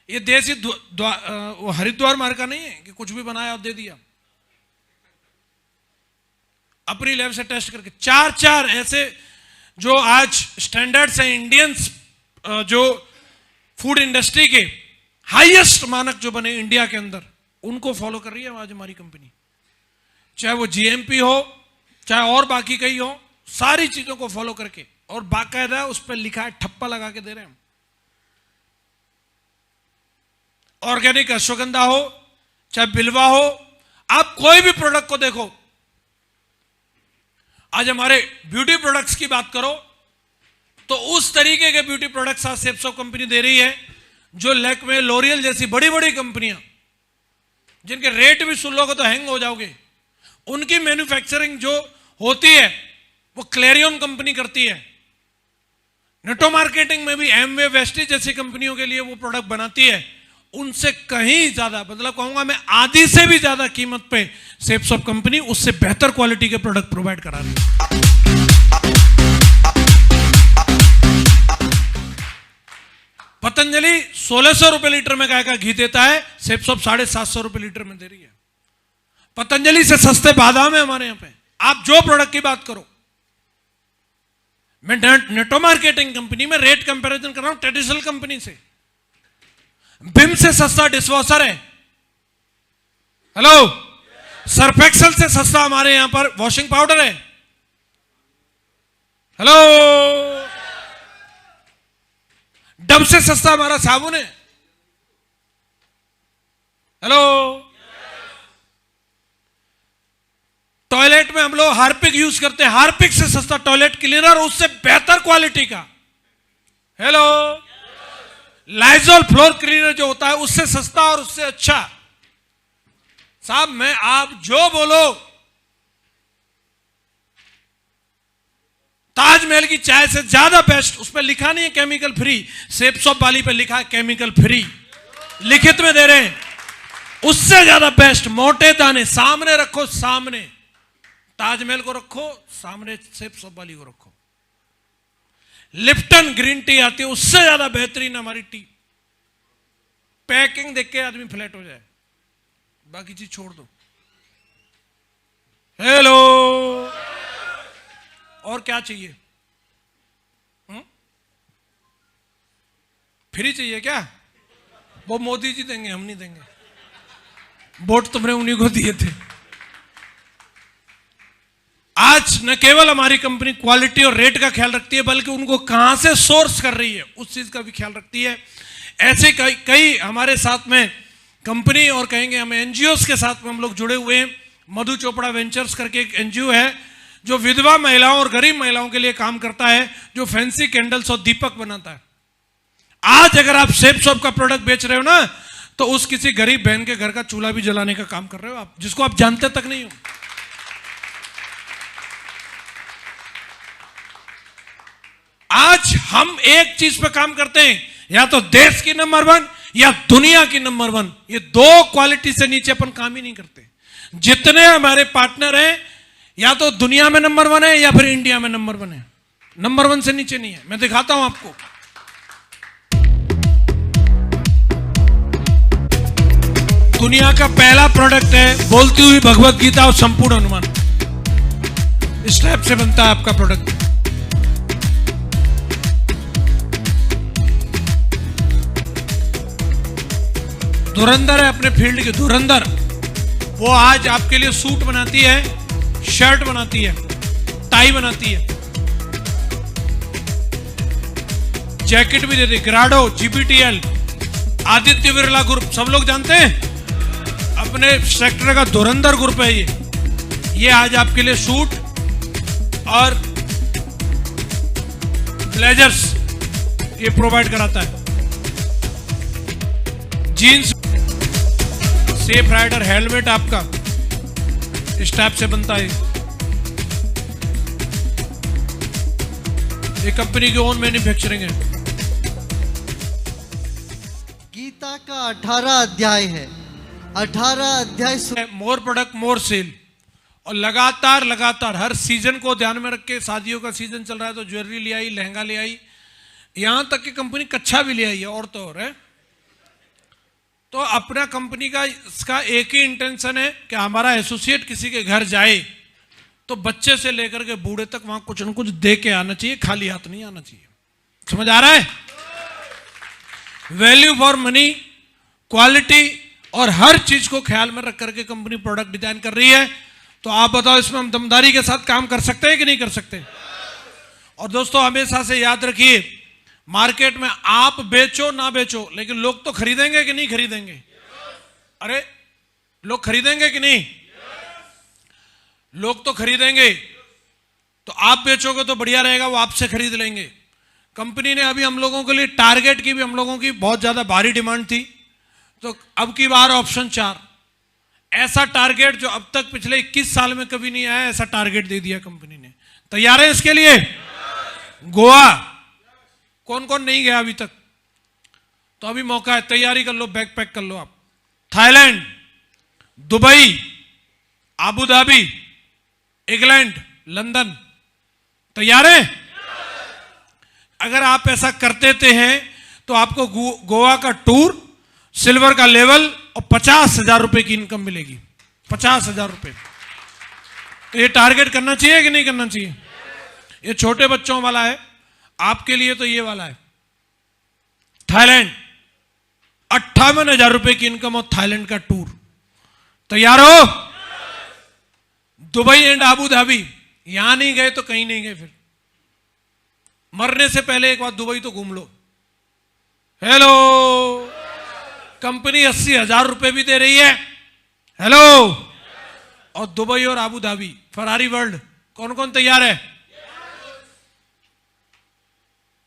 ये देसी वो हरिद्वार मार्ग का नहीं है कि कुछ भी बनाया और दे दिया, अपनी लैब से टेस्ट करके 4 ऐसे जो आज स्टैंडर्ड्स हैं इंडियंस, जो फूड इंडस्ट्री के हाईएस्ट मानक जो बने इंडिया के अंदर, उनको फॉलो कर रही है आज हमारी कंपनी। चाहे वो जीएमपी हो, चाहे और बाकी कई हो, सारी चीजों को फॉलो करके, और बाकायदा उस पर लिखा है, ठप्पा लगा के दे रहे हैं। ऑर्गेनिक अश्वगंधा हो, चाहे बिल्वा हो, आप कोई भी प्रोडक्ट को देखो। आज हमारे ब्यूटी प्रोडक्ट्स की बात करो तो उस तरीके के ब्यूटी प्रोडक्ट्स आज सेप्सोप कंपनी दे रही है, जो लैक्मे, लॉरियल जैसी बड़ी बड़ी कंपनियां, जिनके रेट भी सुन लोगे तो हैंग हो जाओगे, उनकी मैन्युफैक्चरिंग जो होती है वो क्लेरियन कंपनी करती है। नेटो मार्केटिंग में भी एमवे, वेस्टी जैसी कंपनियों के लिए वो प्रोडक्ट बनाती है। उनसे कहीं ज्यादा, मतलब कहूंगा मैं आधी से भी ज्यादा कीमत पे सेप्सोप कंपनी उससे बेहतर क्वालिटी के प्रोडक्ट प्रोवाइड करा रही है। पतंजलि 1600 रुपए लीटर में गाय का घी देता है, सेप्सोप 750 रुपए लीटर में दे रही है। पतंजलि से सस्ते बादाम है हमारे यहां पे। आप जो प्रोडक्ट की बात करो, मैं नेटो मार्केटिंग कंपनी में रेट कंपैरिजन कर रहा हूं ट्रेडिशनल कंपनी से। बिम से सस्ता डिशवॉशर है, हेलो, सर्फ एक्सेल से सस्ता हमारे यहां पर वॉशिंग पाउडर है, हेलो, डब से सस्ता हमारा साबुन है, हेलो, टॉयलेट में हम लोग हार्पिक यूज करते हैं, हार्पिक से सस्ता टॉयलेट क्लीनर, उससे बेहतर क्वालिटी का, हेलो, लाइजॉल फ्लोर क्लीनर जो होता है उससे सस्ता और उससे अच्छा। साहब मैं आप जो बोलो, ताजमहल की चाय से ज्यादा बेस्ट, उस पर लिखा नहीं है केमिकल फ्री, सेप्सोप वाली पे लिखा है केमिकल फ्री, लिखित में दे रहे हैं, उससे ज्यादा बेस्ट। मोटे दाने सामने रखो, सामने ताजमहल को रखो, सामने सेप्सोप वाली को रखो। लिप्टन ग्रीन टी आती है, उससे ज्यादा बेहतरीन हमारी टी। पैकिंग देख के आदमी फ्लैट हो जाए, बाकी चीज छोड़ दो। हेलो, और क्या चाहिए? फ्री चाहिए क्या? वो मोदी जी देंगे, हम नहीं देंगे, वोट तुमने उन्हीं को दिए थे। आज न केवल हमारी कंपनी क्वालिटी और रेट का ख्याल रखती है, बल्कि उनको कहां से सोर्स कर रही है उस चीज का भी ख्याल रखती है। ऐसे कई हमारे साथ में कंपनी, और कहेंगे हम एनजीओ के साथ में हम लोग जुड़े हुए हैं। मधु चोपड़ा वेंचर्स करके एक एनजीओ है जो विधवा महिलाओं और गरीब महिलाओं के लिए काम करता है, जो फैंसी कैंडल्स और दीपक बनाता है। आज अगर आप सेप्सोप का प्रोडक्ट बेच रहे हो ना, तो उस किसी गरीब बहन के घर का चूल्हा भी जलाने का काम कर रहे हो आप, जिसको आप जानते तक नहीं हो। आज हम एक चीज पे काम करते हैं, या तो देश की नंबर 1 या दुनिया की नंबर 1। ये 2 क्वालिटी से नीचे अपन काम ही नहीं करते। जितने हमारे पार्टनर हैं या तो दुनिया में नंबर 1 है या फिर इंडिया में नंबर 1 है, नंबर 1 से नीचे नहीं है। मैं दिखाता हूं आपको। दुनिया का पहला प्रोडक्ट है बोलती हुई भगवत गीता और संपूर्ण हनुमान। इस टाइप से बनता है आपका प्रोडक्ट। धुरंधर है अपने फील्ड की, धुरंधर। वो आज आपके लिए सूट बनाती है, शर्ट बनाती है, टाई बनाती है, जैकेट भी देती है। ग्राडो, जीबीटीएल, आदित्य बिरला ग्रुप, सब लोग जानते हैं, अपने सेक्टर का धुरंधर ग्रुप है ये आज आपके लिए सूट और ब्लेजर्स ये प्रोवाइड कराता है। जीन्स, सेफ राइडर हेलमेट आपका इस टाइप से बनता है। ये कंपनी की ओन मैन्युफैक्चरिंग है। गीता का 18 अध्याय है। 18 अध्याय मोर प्रोडक्ट मोर सेल। और लगातार हर सीजन को ध्यान में रख के, शादियों का सीजन चल रहा है तो ज्वेलरी ले आई, लहंगा ले आई, यहां तक कि कंपनी कच्छा भी ले आई है, और तो और है। तो अपना कंपनी का इसका एक ही इंटेंशन है कि हमारा एसोसिएट किसी के घर जाए तो बच्चे से लेकर के बूढ़े तक वहां कुछ न कुछ दे के आना चाहिए, खाली हाथ नहीं आना चाहिए। समझ आ रहा है? वैल्यू फॉर मनी, क्वालिटी और हर चीज को ख्याल में रख करके कंपनी प्रोडक्ट डिजाइन कर रही है। तो आप बताओ, इसमें हम दमदारी के साथ काम कर सकते हैं कि नहीं कर सकते? और दोस्तों हमेशा से याद रखिए, मार्केट में आप बेचो ना बेचो, लेकिन लोग तो खरीदेंगे कि नहीं खरीदेंगे? अरे लोग खरीदेंगे कि नहीं? लोग तो खरीदेंगे। तो आप बेचोगे तो बढ़िया रहेगा, वो आपसे खरीद लेंगे। कंपनी ने अभी हम लोगों के लिए टारगेट की भी, हम लोगों की बहुत ज्यादा भारी डिमांड थी, तो अब की बार ऑप्शन 4 ऐसा टारगेट जो अब तक पिछले 21 साल में कभी नहीं आया, ऐसा टारगेट दे दिया कंपनी ने। तैयार है इसके लिए? गोवा कौन कौन नहीं गया अभी तक? तो अभी मौका है, तैयारी कर लो, बैग पैक कर लो आप। Thailand, Dubai, Abu Dhabi, England, London, तैयार है? अगर आप ऐसा कर देते हैं तो आपको गोवा का टूर, सिल्वर का लेवल और 50,000 रुपए की इनकम मिलेगी। 50,000 रुपए। तो ये टारगेट करना चाहिए कि नहीं करना चाहिए? ये छोटे बच्चों वाला है, आपके लिए तो ये वाला है। थाईलैंड, 58,000 रुपए की इनकम और थाईलैंड का टूर। तैयार हो? दुबई एंड आबू धाबी, यहां नहीं गए तो कहीं नहीं गए। फिर मरने से पहले एक बार दुबई तो घूम लो। हेलो, कंपनी 80,000 रुपए भी दे रही है। हेलो, और दुबई और आबू धाबी, फरारी वर्ल्ड, कौन कौन तैयार है?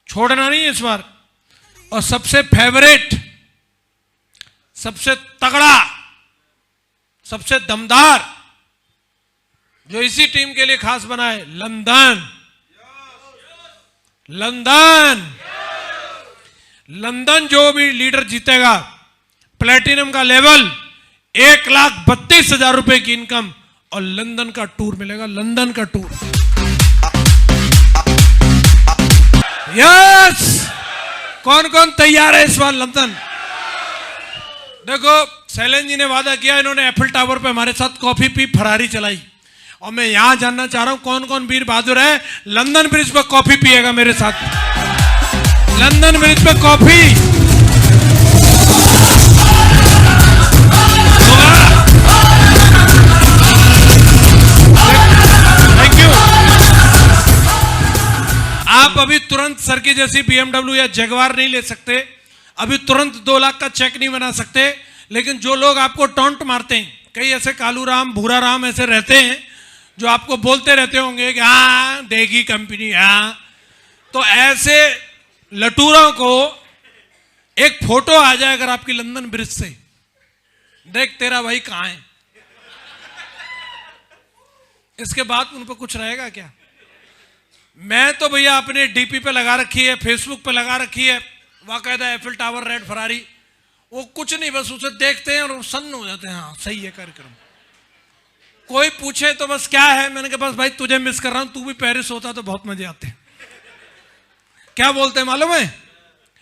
छोड़ना नहीं इस बार। और सबसे फेवरेट, सबसे तगड़ा, सबसे दमदार, जो इसी टीम के लिए खास बना है, लंदन। लंदन, लंदन जो भी लीडर जीतेगा, प्लेटिनम का लेवल, 1,32,000 रुपए की इनकम और लंदन का टूर मिलेगा। लंदन का टूर। यस, कौन कौन तैयार है इस बार? लंदन। देखो, शैलेंद्र जी ने वादा किया, इन्होंने एफिल टावर पे हमारे साथ कॉफी पी, फरारी चलाई। और मैं यहां जानना चाह रहा हूं कौन कौन वीर बहादुर है, लंदन ब्रिज पर कॉफी पिएगा मेरे साथ। लंदन ब्रिज पे कॉफी। Thank you. आप अभी तुरंत सर की जैसी BMW या जगवार नहीं ले सकते, अभी तुरंत 2 लाख का चेक नहीं बना सकते, लेकिन जो लोग आपको टॉन्ट मारते हैं, कई ऐसे कालू राम, भूरा राम ऐसे रहते हैं जो आपको बोलते रहते होंगे कि हाँ देगी कंपनी, हाँ, तो ऐसे लटूरों को एक फोटो आ जाए अगर आपकी लंदन ब्रिज से, देख तेरा भाई कहां है, इसके बाद उन पर कुछ रहेगा क्या? मैं तो भैया अपने डीपी पे लगा रखी है, फेसबुक पे लगा रखी है, वाकायदा एफिल टावर, रेड फरारी। वो कुछ नहीं, बस उसे देखते हैं और सन्न हो जाते हैं, हाँ सही है कार्यक्रम। कोई पूछे तो बस क्या है, मैंने कहा बस भाई तुझे मिस कर रहा हूं, तू भी पेरिस होता तो बहुत मजे आते। क्या बोलते हैं मालूम है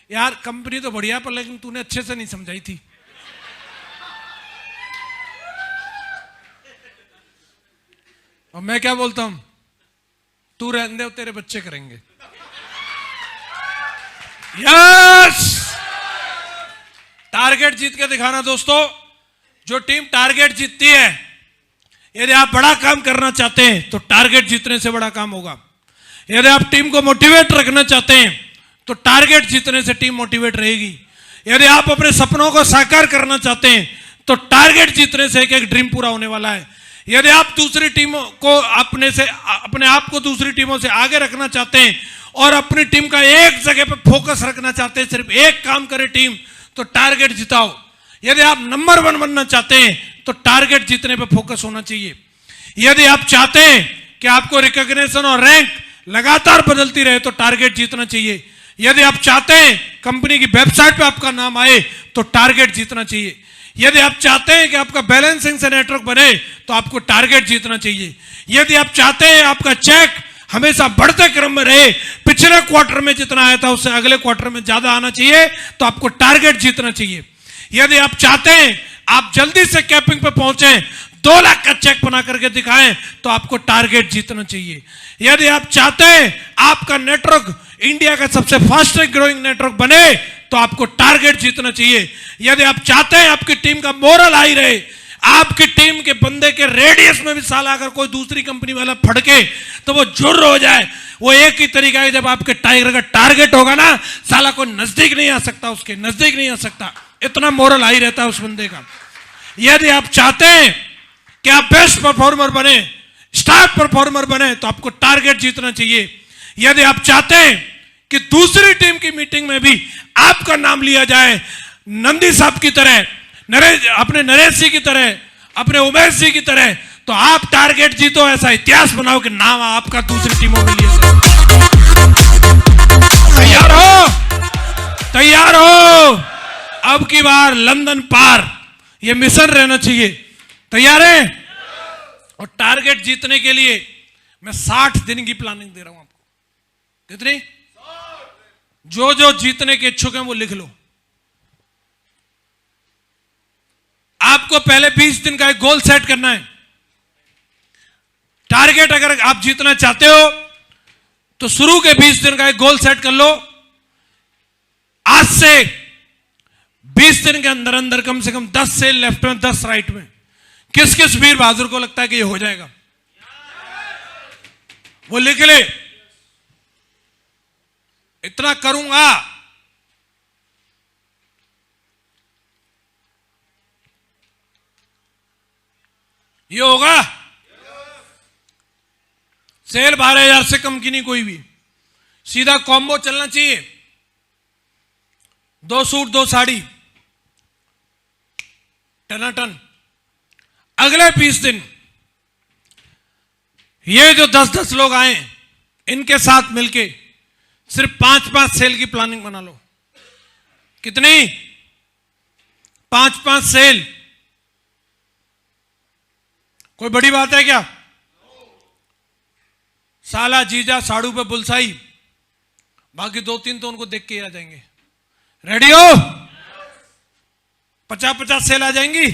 यार, कंपनी तो बढ़िया पर लेकिन तूने अच्छे से नहीं समझाई थी। और मैं क्या बोलता हूं, तू रहने दे, तेरे बच्चे करेंगे। यस, टारगेट जीत के दिखाना दोस्तों। जो टीम टारगेट जीतती है, यदि आप बड़ा काम करना चाहते हैं तो टारगेट जीतने से बड़ा काम होगा। यदि आप टीम को मोटिवेट रखना चाहते हैं तो टारगेट जीतने से टीम मोटिवेट रहेगी। यदि आप अपने सपनों को साकार करना चाहते हैं तो टारगेट जीतने से एक एक ड्रीम पूरा होने वाला है। यदि आप दूसरी टीमों को अपने आप को दूसरी टीमों से आगे रखना चाहते हैं और अपनी टीम का एक जगह पर फोकस रखना चाहते हैं, सिर्फ एक काम करे टीम, तो टारगेट जिताओ। यदि आप नंबर 1 बनना चाहते हैं तो टारगेट जीतने पर फोकस होना चाहिए। यदि आप चाहते हैं कि आपको रिकॉग्निशन और रैंक लगातार बदलती रहे तो टारगेट जीतना चाहिए। यदि आप चाहते हैं कंपनी की वेबसाइट पे आपका नाम आए तो टारगेट जीतना चाहिए। यदि आप चाहते हैं कि आपका बैलेंसिंग से नेटवर्क बने तो आपको टारगेट जीतना चाहिए। यदि आप चाहते हैं आपका चेक हमेशा बढ़ते क्रम में रहे, पिछले क्वार्टर में जितना आया था उससे अगले क्वार्टर में ज्यादा आना चाहिए, तो आपको टारगेट जीतना चाहिए। यदि आप चाहते हैं आप जल्दी से कैपिंग पे पहुंचे, 2 लाख का चेक बना करके दिखाएं, तो आपको टारगेट जीतना चाहिए। यदि आप चाहते हैं आपका नेटवर्क इंडिया का सबसे फास्टेस्ट ग्रोइंग नेटवर्क बने, तो आपको टारगेट जीतना चाहिए। यदि आप चाहते हैं आपकी टीम का मोरल हाई रहे, आपकी टीम के बंदे के रेडियस में भी साला अगर कोई दूसरी कंपनी वाला फड़के तो वो जुर्र हो जाए, वो एक ही तरीका है, जब आपके टाइगर का टारगेट होगा ना, साला कोई नजदीक नहीं आ सकता, उसके नजदीक नहीं आ सकता, इतना मोरल हाई रहता है उस बंदे का। यदि आप चाहते हैं कि आप बेस्ट परफॉर्मर बने, स्टार परफॉर्मर बने, तो आपको टारगेट जीतना चाहिए। यदि आप चाहते हैं कि दूसरी टीम की मीटिंग में भी आपका नाम लिया जाए, नंदी साहब की तरह, अपने नरेश जी की तरह, अपने उमेश जी की तरह, तो आप टारगेट जीतो, ऐसा इतिहास बनाओ कि नाम आपका दूसरी टीमों में लिया जाए। तैयार हो? तैयार हो? अब की बार लंदन पार, ये मिशन रहना चाहिए। तैयार है? और टारगेट जीतने के लिए मैं 60 दिन की प्लानिंग दे रहा हूं आपको। कितनी? जो जो जीतने के इच्छुक हैं वो लिख लो। आपको पहले 20 दिन का एक गोल सेट करना है। टारगेट अगर आप जीतना चाहते हो तो शुरू के 20 दिन का एक गोल सेट कर लो। आज से 20 दिन के अंदर अंदर कम से कम 10 सेल लेफ्ट में, 10 राइट में। किस किस वीर बहादुर को लगता है कि ये हो जाएगा, वो लिख ले। इतना करूंगा, ये होगा। सेल 12,000 से कम की नहीं कोई भी, सीधा कॉम्बो चलना चाहिए। 2 सूट 2 साड़ी, टनाटन। अगले 20 दिन ये जो 10-10 लोग आए, इनके साथ मिलके सिर्फ 5-5 सेल की प्लानिंग बना लो। कितनी? 5-5 सेल। कोई बड़ी बात है क्या? साला जीजा साड़ू पे बुलसाई, बाकी 2-3 तो उनको देख के ही आ जाएंगे। रेडी हो? 50-50 सेल आ जाएंगी।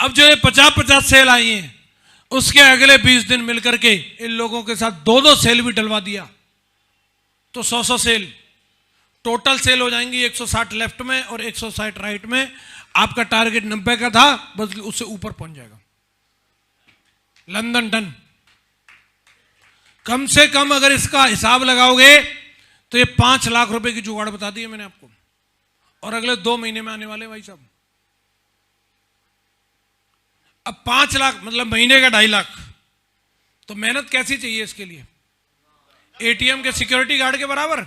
अब जो ये 50-50 सेल आई हैं, उसके अगले 20 दिन मिलकर के इन लोगों के साथ 2-2 सेल भी डलवा दिया तो 100-100 सेल टोटल सेल हो जाएंगी। 160 लेफ्ट में और 160 राइट में। आपका टारगेट 90 का था, बस उससे ऊपर पहुंच जाएगा। London done. कम से कम अगर इसका हिसाब लगाओगे तो ये 5 लाख रुपए की जुगाड़ बता दी है मैंने आपको, और अगले 2 महीने में आने वाले भाई साहब। अब 5 लाख मतलब महीने का 2.5 लाख, तो मेहनत कैसी चाहिए इसके लिए? एटीएम के सिक्योरिटी गार्ड के बराबर?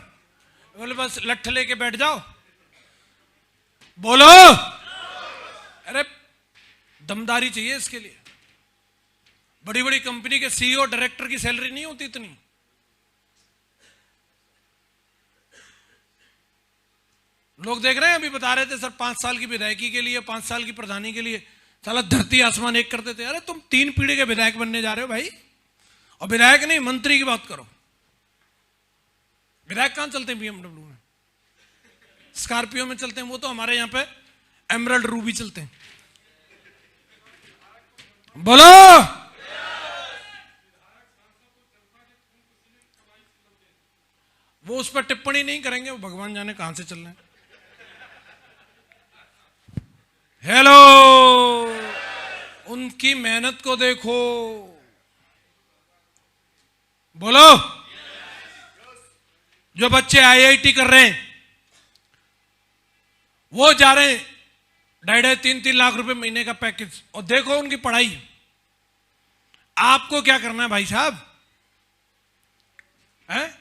बोले बस लठ लेके बैठ जाओ, बोलो। अरे दमदारी चाहिए इसके लिए, बड़ी बड़ी कंपनी के सीईओ डायरेक्टर की सैलरी नहीं होती इतनी। लोग देख रहे हैं, अभी बता रहे थे सर 5 साल की विधायकी के लिए, 5 साल की प्रधानी के लिए साला धरती आसमान एक करते थे। अरे तुम 3 पीढ़ी के विधायक बनने जा रहे हो भाई, और विधायक नहीं मंत्री की बात करो। विधायक कहां चलते हैं? BMW में, स्कॉर्पियो में चलते हैं। वो तो हमारे यहां पे एमरल्ड रूबी चलते हैं। बोलो, वो उस पर टिप्पणी नहीं करेंगे, वो भगवान जाने कहां से चल रहे हैं। हेलो, उनकी मेहनत को देखो। बोलो, जो बच्चे IIT कर रहे हैं वो जा रहे हैं 2.5-3 लाख रुपए महीने का पैकेज, और देखो उनकी पढ़ाई। आपको क्या करना है भाई साहब? है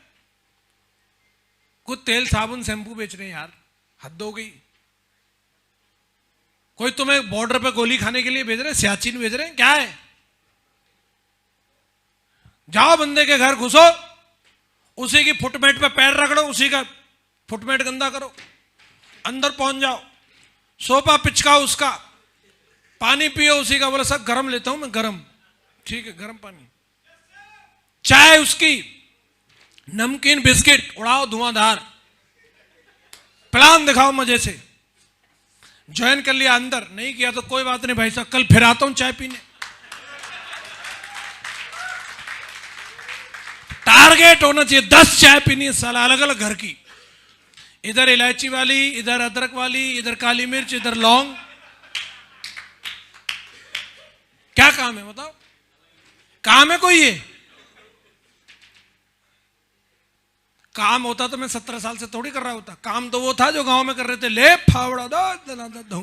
कुछ तेल साबुन शैंपू बेच रहे हैं यार, हद हो गई। कोई तुम्हें बॉर्डर पे गोली खाने के लिए भेज रहे हैं, सियाचिन भेज रहे हैं, क्या है? जाओ बंदे के घर घुसो, उसी की फुटमेट पे पैर रगड़ो, उसी का फुटमेट गंदा करो, अंदर पहुंच जाओ, सोफा पिचकाओ उसका, पानी पियो उसी का। बोला सब गर्म लेता हूं मैं, गर्म, ठीक है गर्म पानी, चाय उसकी, नमकीन बिस्किट उड़ाओ धुआंधार, प्लान दिखाओ मजे से। ज्वाइन कर लिया अंदर, नहीं किया तो कोई बात नहीं भाई साहब, कल फिर आता हूं चाय पीने। टारगेट होना चाहिए 10 चाय पीनी है साला, अलग अलग घर की, इधर इलायची वाली, इधर अदरक वाली, इधर काली मिर्च, इधर लौंग। क्या काम है बताओ? काम है कोई? ये काम होता तो मैं 17 साल से थोड़ी कर रहा होता। काम तो वो था जो गांव में कर रहे थे, ले फावड़ा दो।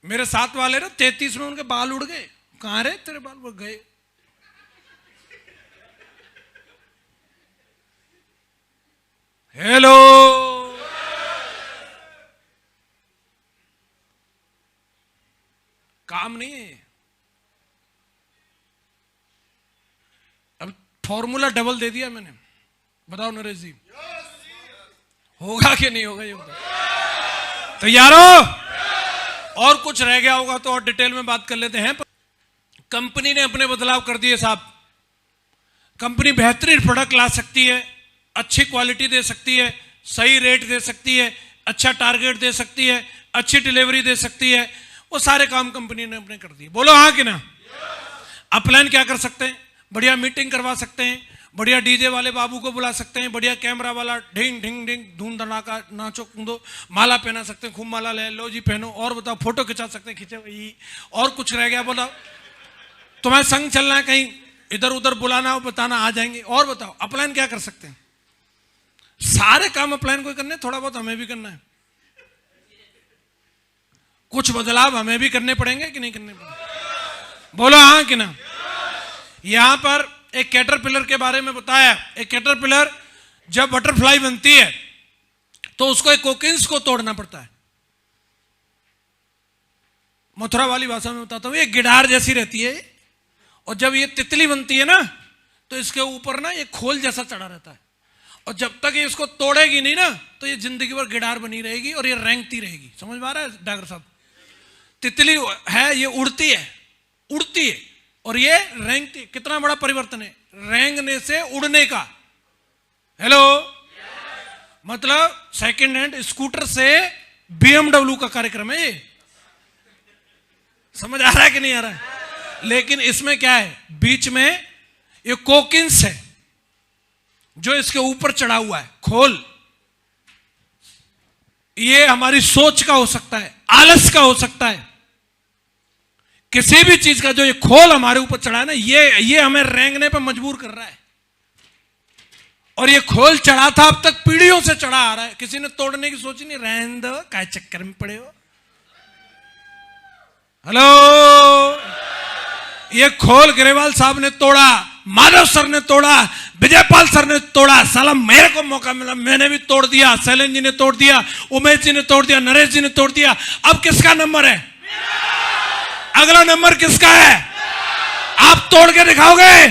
मेरे साथ वाले ना 33 में उनके बाल उड़ गए। कहां रे तेरे बाल? वो गए। हेलो, काम नहीं है। अब फॉर्मूला डबल दे दिया मैंने, बताओ नरेश जी होगा कि नहीं होगा ये बताओ। तैयार हो? और कुछ रह गया होगा तो और डिटेल में बात कर लेते हैं। कंपनी ने अपने बदलाव कर दिए साहब। कंपनी बेहतरीन प्रोडक्ट ला सकती है, अच्छी क्वालिटी दे सकती है, सही रेट दे सकती है, अच्छा टारगेट दे सकती है, अच्छी डिलीवरी दे सकती है। वो सारे काम कंपनी ने अपने कर दिए। बोलो हाँ कि ना? अपलाइन क्या कर सकते हैं? बढ़िया मीटिंग करवा सकते हैं, बढ़िया डीजे वाले बाबू को बुला सकते हैं, बढ़िया कैमरा वाला ढिंग ढिंग ढिंग धूम धड़ाका नाचो कूदो, माला पहना सकते हैं, खूब माला ले लो जी पहनो। और बताओ, फोटो खिंचा सकते हैं, खींचे वही। और कुछ रह गया? बताओ, तुम्हें संग चलना है कहीं, इधर उधर बुलाना हो बताना, आ जाएंगे। और बताओ, अपलाइन क्या कर सकते हैं? सारे काम अपलाइन को करने, थोड़ा बहुत हमें भी करना है। कुछ बदलाव हमें भी करने पड़ेंगे कि नहीं करने पड़ेंगे? बोलो हाँ कि ना? यहां पर एक कैटरपिलर के बारे में बताया। एक कैटरपिलर जब बटरफ्लाई बनती है तो उसको एक कोकिन्स को तोड़ना पड़ता है। मथुरा वाली भाषा में बताता हूं, ये गिडार जैसी रहती है, और जब ये तितली बनती है ना तो इसके ऊपर ना ये खोल जैसा चढ़ा रहता है, और जब तक ये इसको तोड़ेगी नहीं ना तो ये जिंदगी भर गिडार बनी रहेगी और ये रेंगती रहेगी। समझ में आ रहा है डॉक्टर साहब? तितली है, ये उड़ती है और ये रेंगती। कितना बड़ा परिवर्तन है रेंगने से उड़ने का। हेलो, मतलब सेकंड हैंड स्कूटर से BMW का कार्यक्रम है ये। समझ आ रहा है कि नहीं आ रहा है? लेकिन इसमें क्या है, बीच में ये कोकिन्स है जो इसके ऊपर चढ़ा हुआ है, खोल। ये हमारी सोच का हो सकता है, आलस का हो सकता है, किसी भी चीज का जो ये खोल हमारे ऊपर चढ़ा है ना, ये हमें रेंगने पर मजबूर कर रहा है। और ये खोल चढ़ा था, अब तक पीढ़ियों से चढ़ा आ रहा है, किसी ने तोड़ने की सोची नहीं। रहने दो, काय चक्कर में पड़े हो। हेलो, ये खोल ग्रेवाल साहब ने तोड़ा, माधव सर ने तोड़ा, विजयपाल सर ने तोड़ा। साला मेरे को मौका मिला, मैंने भी तोड़ दिया। शैलेंद्र जी ने तोड़ दिया, उमेश जी ने तोड़ दिया, नरेश जी ने तोड़ दिया। अब किसका नंबर है? अगला नंबर किसका है? आप तोड़ के दिखाओगे?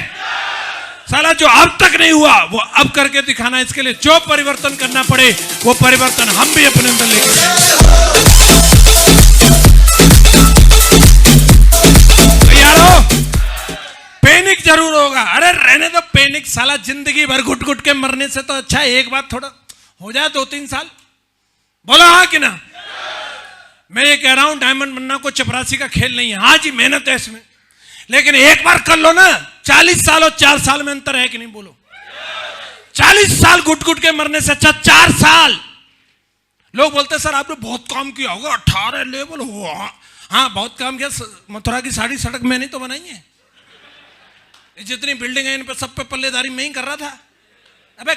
साला जो अब तक नहीं हुआ वो अब करके दिखाना। इसके लिए जो परिवर्तन करना पड़े वो परिवर्तन हम भी अपने अंदर लेके जाएंगे। तैयार हो? पैनिक जरूर होगा। अरे रहने दो पैनिक, साला जिंदगी भर घुट घुट के मरने से तो अच्छा है एक बार थोड़ा हो जाए 2-3 साल। बोलो हाँ कि ना? मैं ये कह रहा हूं डायमंड बनना को चपरासी का खेल नहीं है। हाँ जी मेहनत है इसमें, लेकिन एक बार कर लो ना। 40 साल और 4 साल में अंतर है कि नहीं? बोलो। 40 साल घुट घुट के मरने से अच्छा 4 साल। लोग बोलते सर आपने बहुत काम किया होगा, 18 लेवल हुआ। हाँ बहुत काम किया। मथुरा की सारी सड़क मैंने तो बनाई है। जितनी बिल्डिंग है इन पे सब पे पल्लेदारी मैं ही कर रहा था। अबे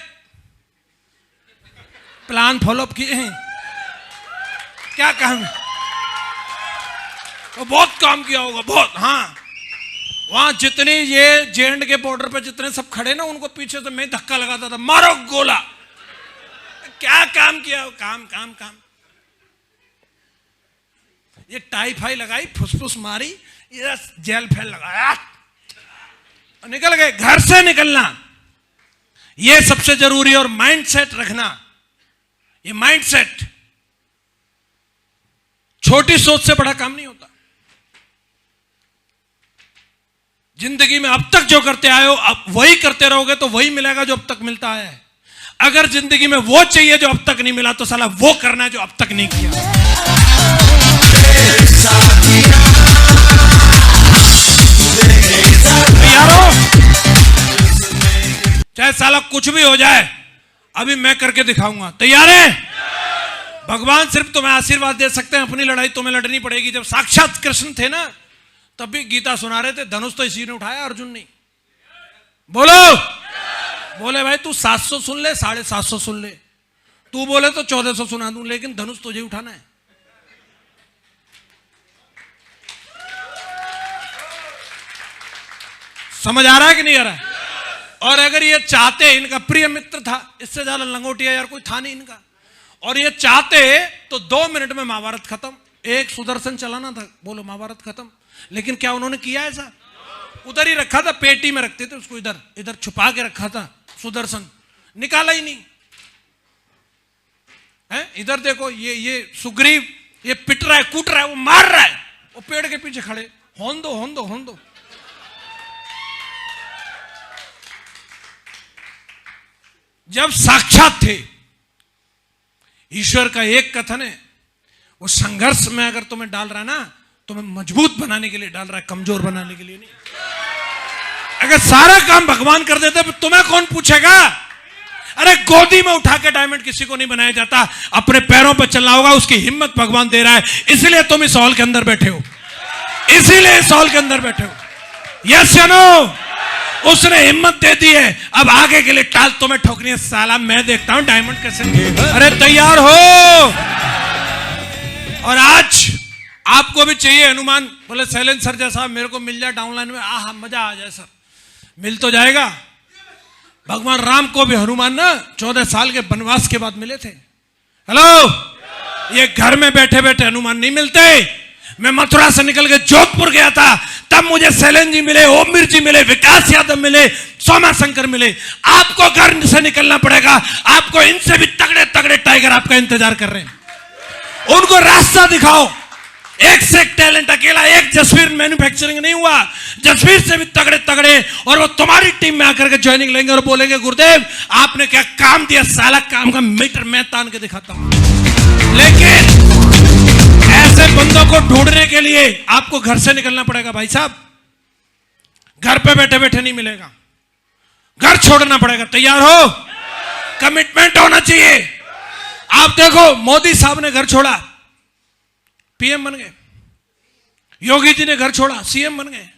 प्लान फॉलोअप किए हैं, क्या काम है? तो बहुत काम किया होगा बहुत। हाँ वहां जितने ये जेएंड के बॉर्डर पे जितने सब खड़े ना उनको पीछे से मैं धक्का लगाता था, मारो गोला। क्या काम किया? काम काम काम। ये टाई फाई लगाई, फुसफुस मारी, ये जेल फैल लगाया, निकल गए। घर से निकलना ये सबसे जरूरी। और माइंड सेट रखना, ये माइंड सेट छोटी सोच से बड़ा काम नहीं होता। जिंदगी में अब तक जो करते आए हो अब वही करते रहोगे तो वही मिलेगा जो अब तक मिलता है। अगर जिंदगी में वो चाहिए जो अब तक नहीं मिला तो साला वो करना है जो अब तक नहीं किया। यारो चाहे साला कुछ भी हो जाए अभी मैं करके दिखाऊंगा। तैयार है? भगवान सिर्फ तुम्हें आशीर्वाद दे सकते हैं, अपनी लड़ाई तुम्हें लड़नी पड़ेगी। जब साक्षात कृष्ण थे ना तब भी गीता सुना रहे थे, धनुष तो इसी ने उठाया, अर्जुन नहीं। बोलो। बोले भाई तू 700 सुन ले, 750 सुन ले, तू बोले तो 1400 सुना दूं, लेकिन धनुष तुझे उठाना है। समझ आ रहा है कि नहीं आ रहा है? और अगर ये चाहते, इनका प्रिय मित्र था, इससे ज्यादा लंगोटिया यार कोई था नहीं इनका, और ये चाहते तो 2 मिनट में महाभारत खत्म। एक सुदर्शन चलाना था, बोलो महाभारत खत्म। लेकिन क्या उन्होंने किया ऐसा? उधर ही रखा था, पेटी में रखते थे उसको, इधर इधर छुपा के रखा था सुदर्शन, निकाला ही नहीं है। इधर देखो ये सुग्रीव ये पिट रहा है, कूट रहा है, वो मार रहा है, वो पेड़ के पीछे खड़े, होन दो होन दो होन दो। जब साक्षात थे, ईश्वर का एक कथन है, वो संघर्ष में अगर तुम्हें डाल रहा है ना, तुम्हें मजबूत बनाने के लिए डाल रहा है, कमजोर बनाने के लिए नहीं। अगर सारा काम भगवान कर देते तो तुम्हें कौन पूछेगा? अरे गोदी में उठा के डायमंड किसी को नहीं बनाया जाता, अपने पैरों पर चलना होगा। उसकी हिम्मत भगवान दे रहा है, इसलिए तुम इस हॉल के अंदर बैठे हो, इसीलिए इस हॉल के अंदर बैठे हो। यस या नो? उसने हिम्मत दे दी है, अब आगे के लिए टाल तुम्हें ठोकनी है। साला मैं देखता हूं डायमंड कैसे। अरे तैयार हो? और आज आपको भी चाहिए हनुमान। बोले शैलेंद्र सर जैसा मेरे को मिल जाए डाउनलाइन में, आहा मजा आ जाए। सर मिल तो जाएगा। भगवान राम को भी हनुमान ना 14 साल के वनवास के बाद मिले थे। हेलो, ये घर में बैठे बैठे हनुमान नहीं मिलते। मैं मथुरा से निकल के जोधपुर गया था, तब मुझे शैलेंद्र जी मिले, ओमवीर जी मिले, विकास यादव मिले, सोमा शंकर मिले। आपको घर से निकलना पड़ेगा। आपको इनसे भी तगड़े तगड़े टाइगर आपका इंतजार कर रहे हैं। उनको रास्ता दिखाओ। एक से एक टैलेंट, अकेला एक जसवीर मैन्युफैक्चरिंग नहीं हुआ, जसवीर से भी तगड़े तगड़े, और वो तुम्हारी टीम में आकर के ज्वाइनिंग लेंगे और बोलेंगे गुरुदेव आपने क्या काम दिया, साला काम का मीटर मैं तान के दिखाता हूं। लेकिन ऐसे बंदों को ढूंढने के लिए आपको घर से निकलना पड़ेगा भाई साहब। घर पे बैठे बैठे नहीं मिलेगा, घर छोड़ना पड़ेगा। तैयार हो? कमिटमेंट होना चाहिए। आप देखो मोदी साहब ने घर छोड़ा, पीएम बन गए। योगी जी ने घर छोड़ा, सीएम बन गए।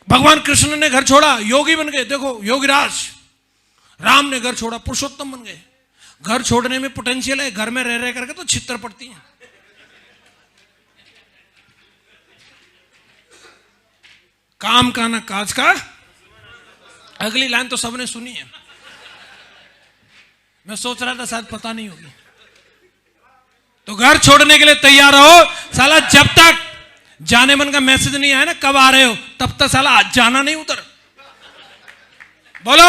भगवान कृष्ण ने घर छोड़ा, योगी बन गए। देखो योगीराज। राम ने घर छोड़ा, पुरुषोत्तम बन गए। घर छोड़ने में पोटेंशियल है, घर में रह रह करके तो छितर पड़ती हैं। काम का ना काज का। अगली लाइन तो सबने सुनी है, मैं सोच रहा था शायद पता नहीं होगी। तो घर छोड़ने के लिए तैयार हो। साला जाने मन का मैसेज नहीं आया ना कब आ रहे हो, तब तक साला आज जाना नहीं उधर। बोलो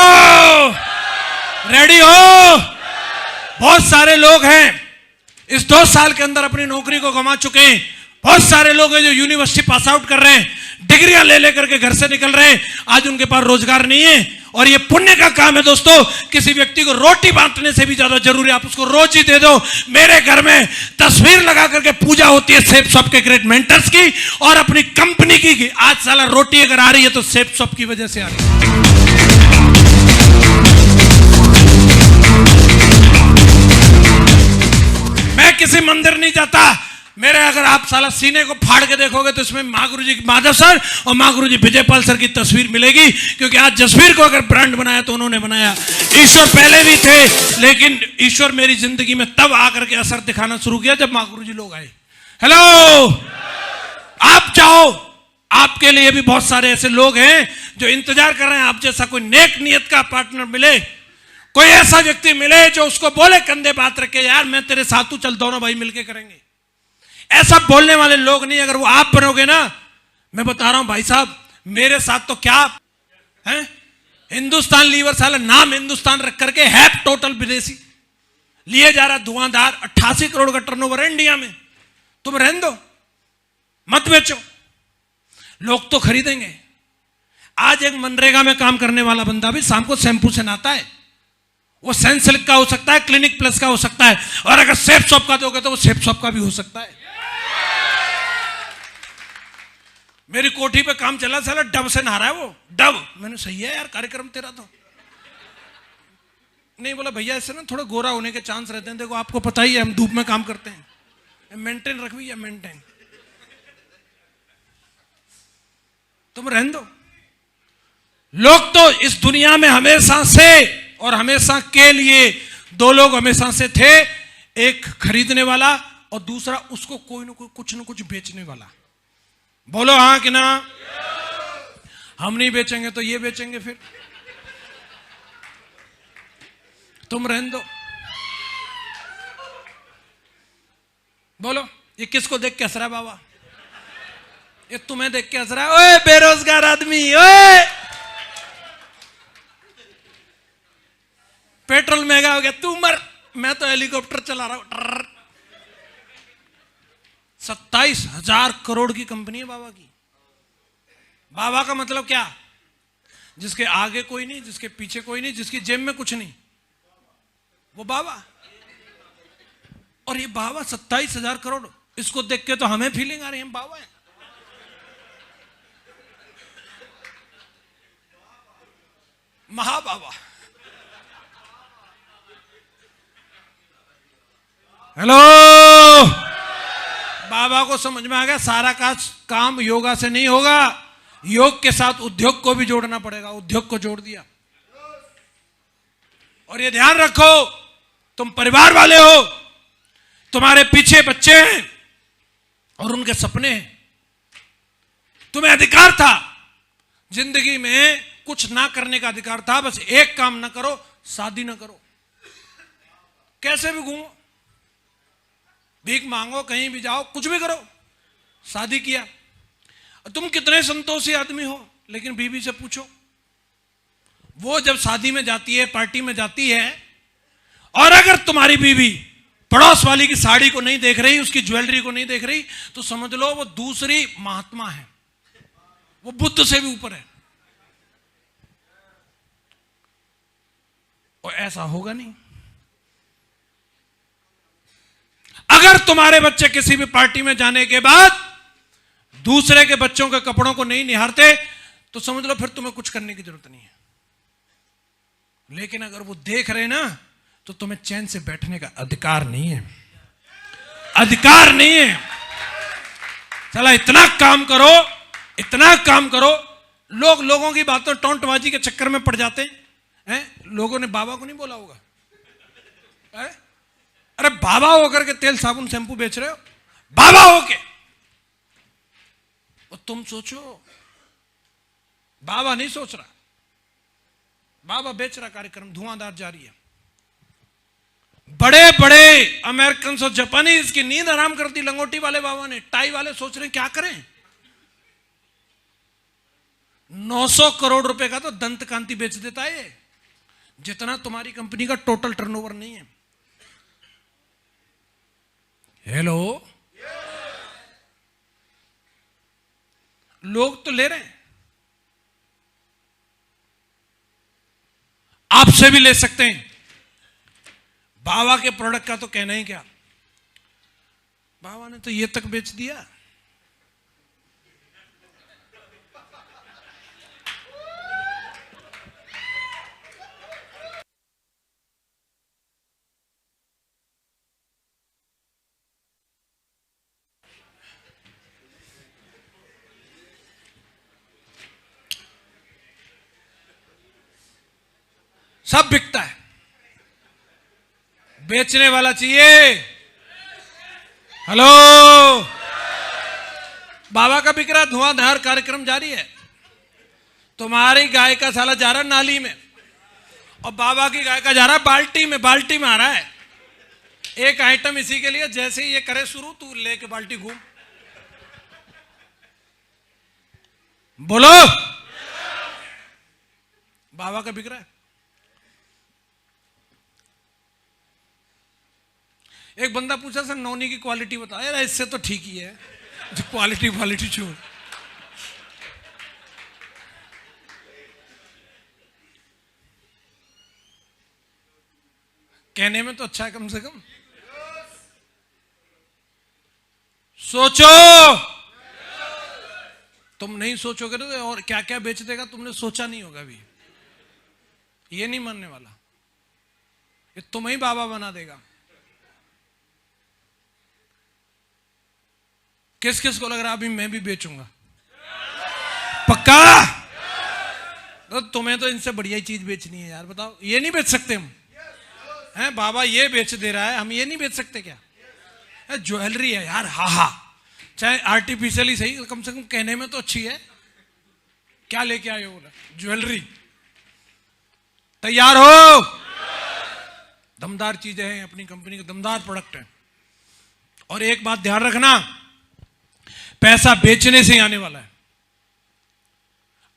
रेडी हो? बहुत सारे लोग हैं इस 2 साल के अंदर अपनी नौकरी को गंवा चुके हैं। बहुत सारे लोग हैं जो यूनिवर्सिटी पास आउट कर रहे हैं, डिग्रियां ले लेकर के घर से निकल रहे हैं, आज उनके पास रोजगार नहीं है। और ये पुण्य का काम है दोस्तों, किसी व्यक्ति को रोटी बांटने से भी ज्यादा जरूरी है आप उसको रोजी दे दो। मेरे घर में तस्वीर लगा करके पूजा होती है सेफ शॉप के ग्रेट मेंटर्स की और अपनी कंपनी की। आज साला रोटी अगर आ रही है तो सेफ शॉप की वजह से आ रही है। मैं किसी मंदिर नहीं जाता, मेरे अगर आप साला सीने को फाड़ के देखोगे तो इसमें माँ गुरु जी माधव सर और माँ गुरु जी विजयपाल सर की तस्वीर मिलेगी, क्योंकि आज जसवीर को अगर ब्रांड बनाया तो उन्होंने बनाया। ईश्वर पहले भी थे, लेकिन ईश्वर मेरी जिंदगी में तब आकर के असर दिखाना शुरू किया जब माँ गुरु जी लोग आए। हेलो, आप चाहो, आपके लिए भी बहुत सारे ऐसे लोग हैं जो इंतजार कर रहे हैं आप जैसा कोई नेक नियत का पार्टनर मिले, कोई ऐसा व्यक्ति मिले जो उसको बोले कंधे बात रखे, यार मैं तेरे साथ हूं, चल दोनों भाई मिलके करेंगे। ऐसा बोलने वाले लोग नहीं, अगर वो आप बनोगे ना, मैं बता रहा हूं भाई साहब, मेरे साथ तो क्या है, हिंदुस्तान लीवर साला नाम हिंदुस्तान रख करके है टोटल विदेशी लिए जा रहा, धुआंधार 88 करोड़ का टर्नओवर है इंडिया में। तुम रहने दो, मत बेचो, लोग तो खरीदेंगे। आज एक मनरेगा में काम करने वाला बंदा भी शाम को शैंपू से नहाता है, वो सनसिल्क का हो सकता है, क्लिनिक प्लस का हो सकता है, और अगर सेफ शॉप का दोगे तो वो सेफ शॉप का भी हो सकता है। मेरी कोठी पे काम चला, साला डब से नहा रहा है वो, डब। मैंने सही है यार कार्यक्रम तेरा तो नहीं, बोला भैया इससे ना थोड़ा गोरा होने के चांस रहते हैं, देखो आपको पता ही है हम धूप में काम करते हैं, मेंटेन रख भैया मेंटेन। तुम रहने दो, लोग तो इस दुनिया में हमेशा से और हमेशा के लिए 2 लोग हमेशा से थे, एक खरीदने वाला और दूसरा उसको कोई ना कोई कुछ ना कुछ बेचने वाला। बोलो हाँ कि ना? हम नहीं बेचेंगे तो ये बेचेंगे, फिर तुम रहने दो। बोलो ये किसको देख के हंस रहा है बाबा? ये तुम्हें देख के हंस रहा है। ओए बेरोजगार आदमी, ओए पेट्रोल महंगा हो गया, तू मर, मैं तो हेलीकॉप्टर चला रहा हूं। 27,000 करोड़ की कंपनी है बाबा की। बाबा का मतलब क्या? जिसके आगे कोई नहीं, जिसके पीछे कोई नहीं, जिसकी जेब में कुछ नहीं, वो बाबा। और ये बाबा 27,000 करोड़, इसको देख के तो हमें फीलिंग आ रही है हम बाबा है। महाबाबा। हेलो, बाबा को समझ में आ गया सारा काम योगा से नहीं होगा, योग के साथ उद्योग को भी जोड़ना पड़ेगा। उद्योग को जोड़ दिया। और ये ध्यान रखो, तुम परिवार वाले हो, तुम्हारे पीछे बच्चे हैं और उनके सपने हैं। तुम्हें अधिकार था जिंदगी में, कुछ ना करने का अधिकार था, बस एक काम ना करो, शादी ना करो। कैसे भी घूमो, भीख मांगो, कहीं भी जाओ, कुछ भी करो, शादी किया। तुम कितने संतोषी आदमी हो, लेकिन बीवी से पूछो, वो जब शादी में जाती है, पार्टी में जाती है, और अगर तुम्हारी बीवी पड़ोस वाली की साड़ी को नहीं देख रही, उसकी ज्वेलरी को नहीं देख रही, तो समझ लो वो दूसरी महात्मा है, वो बुद्ध से भी ऊपर है। और ऐसा होगा नहीं। अगर तुम्हारे बच्चे किसी भी पार्टी में जाने के बाद दूसरे के बच्चों के कपड़ों को नहीं निहारते, तो समझ लो फिर तुम्हें कुछ करने की जरूरत नहीं है। लेकिन अगर वो देख रहे ना, तो तुम्हें चैन से बैठने का अधिकार नहीं है, अधिकार नहीं है। चला इतना काम करो, इतना काम करो। लोगों की बातों टोंटबाजी के चक्कर में पड़ जाते हैं। लोगों ने बाबा को नहीं बोला होगा, अरे बाबा होकर के तेल साबुन शैंपू बेच रहे हो, बाबा होके। और तुम सोचो, बाबा नहीं सोच रहा, बाबा बेच रहा, कार्यक्रम धुआंधार जारी है। बड़े बड़े अमेरिकन और जापानीज की नींद आराम कर दी लंगोटी वाले बाबा ने। टाई वाले सोच रहे हैं क्या करें, 900 करोड़ रुपए का तो दंत कांति बेच देता है ये, जितना तुम्हारी कंपनी का टोटल टर्नओवर नहीं है। हेलो, लोग तो ले रहे हैं, आपसे भी ले सकते हैं। बाबा के प्रोडक्ट का तो कहना ही क्या, बाबा ने तो ये तक बेच दिया। सब बिकता है, बेचने वाला चाहिए। हेलो, बाबा का बिक रहा, धुआंधार कार्यक्रम जारी है। तुम्हारी गाय का साला जा रहा नाली में, और बाबा की गाय का जा रहा बाल्टी में। बाल्टी में आ रहा है एक आइटम इसी के लिए, जैसे ही ये करे शुरू, तू लेके बाल्टी घूम। बोलो, बाबा का बिक रहा है। एक बंदा पूछा, सर नौनी की क्वालिटी बता। यार इससे तो ठीक ही है, जो क्वालिटी छोड़। कहने में तो अच्छा है, कम से कम सोचो। तुम नहीं सोचोगे ना, और क्या क्या बेच देगा तुमने सोचा नहीं होगा अभी। ये नहीं मानने वाला, ये तुम्हें ही बाबा बना देगा। किस किस को लग रहा अभी मैं भी बेचूंगा? पक्का? तो तुम्हें तो इनसे बढ़िया ही चीज बेचनी है यार। बताओ, ये नहीं बेच सकते हम? हैं, बाबा ये बेच दे रहा है, हम ये नहीं बेच सकते क्या? ज्वेलरी है यार, हा, चाहे आर्टिफिशियली सही, कम से कम कहने में तो अच्छी है। क्या लेके आए हो? बोला ज्वेलरी। तैयार हो? दमदार चीजें हैं, अपनी कंपनी के दमदार प्रोडक्ट हैं। और एक बात ध्यान रखना, पैसा बेचने से ही आने वाला है।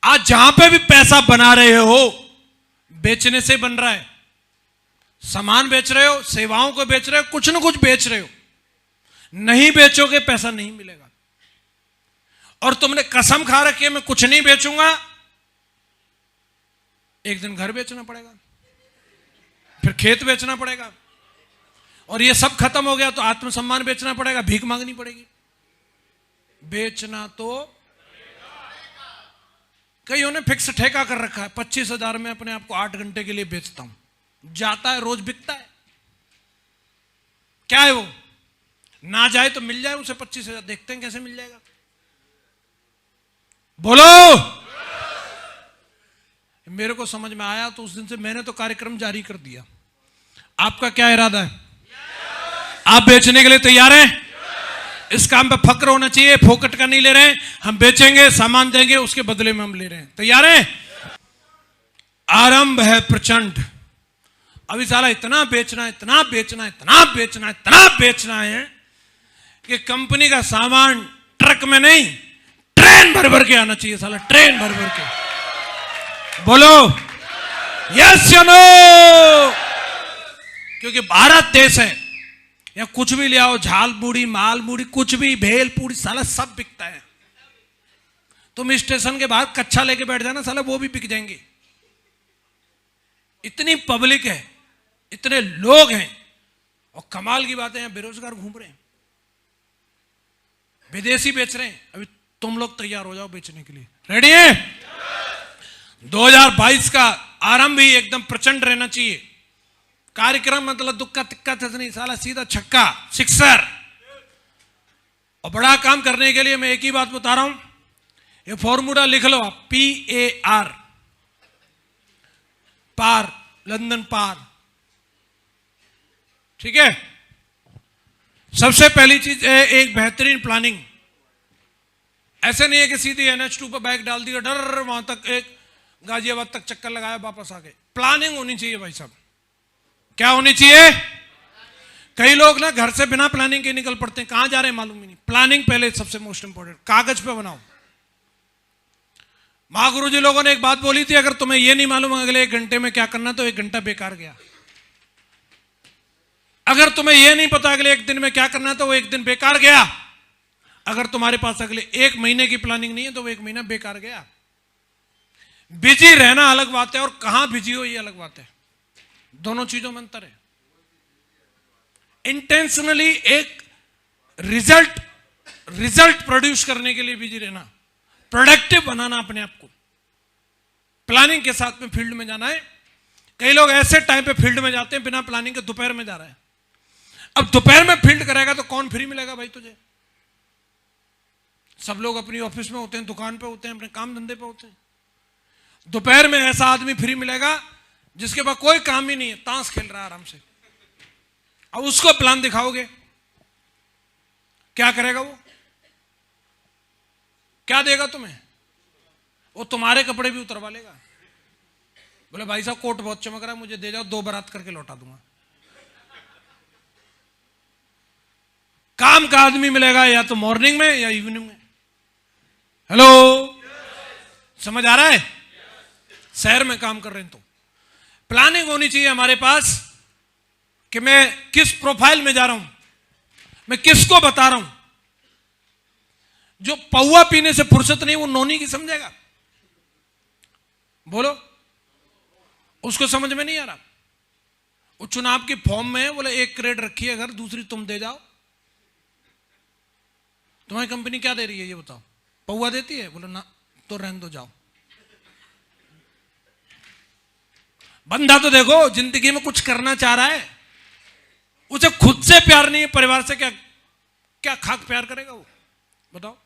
आज जहां पे भी पैसा बना रहे हो, बेचने से बन रहा है। सामान बेच रहे हो, सेवाओं को बेच रहे हो, कुछ ना कुछ बेच रहे हो। नहीं बेचोगे पैसा नहीं मिलेगा। और तुमने कसम खा रखी है मैं कुछ नहीं बेचूंगा, एक दिन घर बेचना पड़ेगा, फिर खेत बेचना पड़ेगा, और ये सब खत्म हो गया तो आत्मसम्मान बेचना पड़ेगा, भीख मांगनी पड़ेगी। बेचना तो कईयों ने फिक्स ठेका कर रखा है, 25,000 में अपने आप को 8 घंटे के लिए बेचता हूं। जाता है, रोज बिकता है। क्या है वो? ना जाए तो मिल जाए उसे 25,000। देखते हैं कैसे मिल जाएगा। बोलो, मेरे को समझ में आया तो उस दिन से मैंने तो कार्यक्रम जारी कर दिया। आपका क्या इरादा है? आप बेचने के लिए तैयार हैं? इस काम पे फक्र होना चाहिए, फोकट का नहीं ले रहे हैं। हम बेचेंगे, सामान देंगे, उसके बदले में हम ले रहे हैं। तैयार हैं? आरंभ है प्रचंड। अभी साला इतना बेचना है, इतना बेचना है, इतना बेचना है, इतना बेचना है कि कंपनी का सामान ट्रक में नहीं, ट्रेन भर भर के आना चाहिए। साला ट्रेन भर भर के। बोलो यस या नो? क्योंकि भारत देश है, या कुछ भी ले आओ, झाल मूड़ी, माल मूड़ी, कुछ भी, भेल पूड़ी, साला सब बिकता है। तुम स्टेशन के बाहर कच्चा लेके बैठ जाना, साला वो भी बिक जाएंगे। इतनी पब्लिक है, इतने लोग हैं, और कमाल की बात है यहां बेरोजगार घूम रहे हैं, विदेशी बेच रहे हैं। अभी तुम लोग तैयार हो जाओ बेचने के लिए। रेडी है? 2022 का आरंभ ही एकदम प्रचंड रहना चाहिए। कार्यक्रम मतलब दुक्का तिक्का नहीं, साला सीधा छक्का, सिक्सर। और बड़ा काम करने के लिए मैं एक ही बात बता रहा हूं, ये फॉर्मूला लिख लो आप, PAR, पार, लंदन पार। ठीक है? सबसे पहली चीज है एक बेहतरीन प्लानिंग। ऐसे नहीं है कि सीधी NH2 पर बैग डाल दिया, डर वहां तक, एक गाजियाबाद तक चक्कर लगाया, वापस आ गए। प्लानिंग होनी चाहिए भाई साहब। क्या होनी चाहिए? कई लोग ना घर से बिना प्लानिंग के निकल पड़ते हैं, कहां जा रहे हैं मालूम ही नहीं। प्लानिंग पहले सबसे मोस्ट इंपॉर्टेंट। कागज पे बनाओ, महागुरु जी लोगों ने एक बात बोली थी, अगर तुम्हें यह नहीं मालूम अगले 1 घंटे में क्या करना तो 1 घंटा बेकार गया। अगर तुम्हें यह नहीं पता अगले 1 दिन में क्या करना तो वो 1 दिन बेकार गया। अगर तुम्हारे पास अगले 1 महीने की प्लानिंग नहीं है तो वो 1 महीना बेकार गया। बिजी रहना अलग बात है और कहां बिजी हो ये अलग बात है, दोनों चीजों में अंतर है। इंटेंशनली एक रिजल्ट प्रोड्यूस करने के लिए बिजी रहना, प्रोडक्टिव बनाना अपने आप को, प्लानिंग के साथ में फील्ड में जाना है। कई लोग ऐसे टाइम पे फील्ड में जाते हैं बिना प्लानिंग के, दोपहर में जा रहे हैं। अब दोपहर में फील्ड करेगा तो कौन फ्री मिलेगा भाई तुझे? सब लोग अपनी ऑफिस में होते हैं, दुकान पे होते हैं, अपने काम धंधे पे होते हैं। दोपहर में ऐसा आदमी फ्री मिलेगा जिसके पास कोई काम ही नहीं है, ताश खेल रहा है आराम से। अब उसको प्लान दिखाओगे, क्या करेगा वो? क्या देगा तुम्हें? वो तुम्हारे कपड़े भी उतरवा लेगा। बोले भाई साहब कोट बहुत चमक रहा है, मुझे दे जाओ, 2 बारात करके लौटा दूंगा। काम का आदमी मिलेगा या तो मॉर्निंग में या इवनिंग में। हेलो, समझ आ रहा है? शहर में काम कर रहे हैं तो प्लानिंग होनी चाहिए हमारे पास कि मैं किस प्रोफाइल में जा रहा हूं, मैं किसको बता रहा हूं। जो पौवा पीने से फुर्सत नहीं वो नोनी की समझेगा? बोलो, उसको समझ में नहीं आ रहा। वो चुनाव की फॉर्म में है, बोले 1 क्रेड रखी है अगर, दूसरी तुम दे जाओ। तुम्हारी कंपनी क्या दे रही है ये बताओ? पौवा देती है? बोले ना, तो रहने दो, जाओ। बंदा तो देखो जिंदगी में कुछ करना चाह रहा है, उसे खुद से प्यार नहीं है, परिवार से क्या क्या खाक प्यार करेगा वो? बताओ,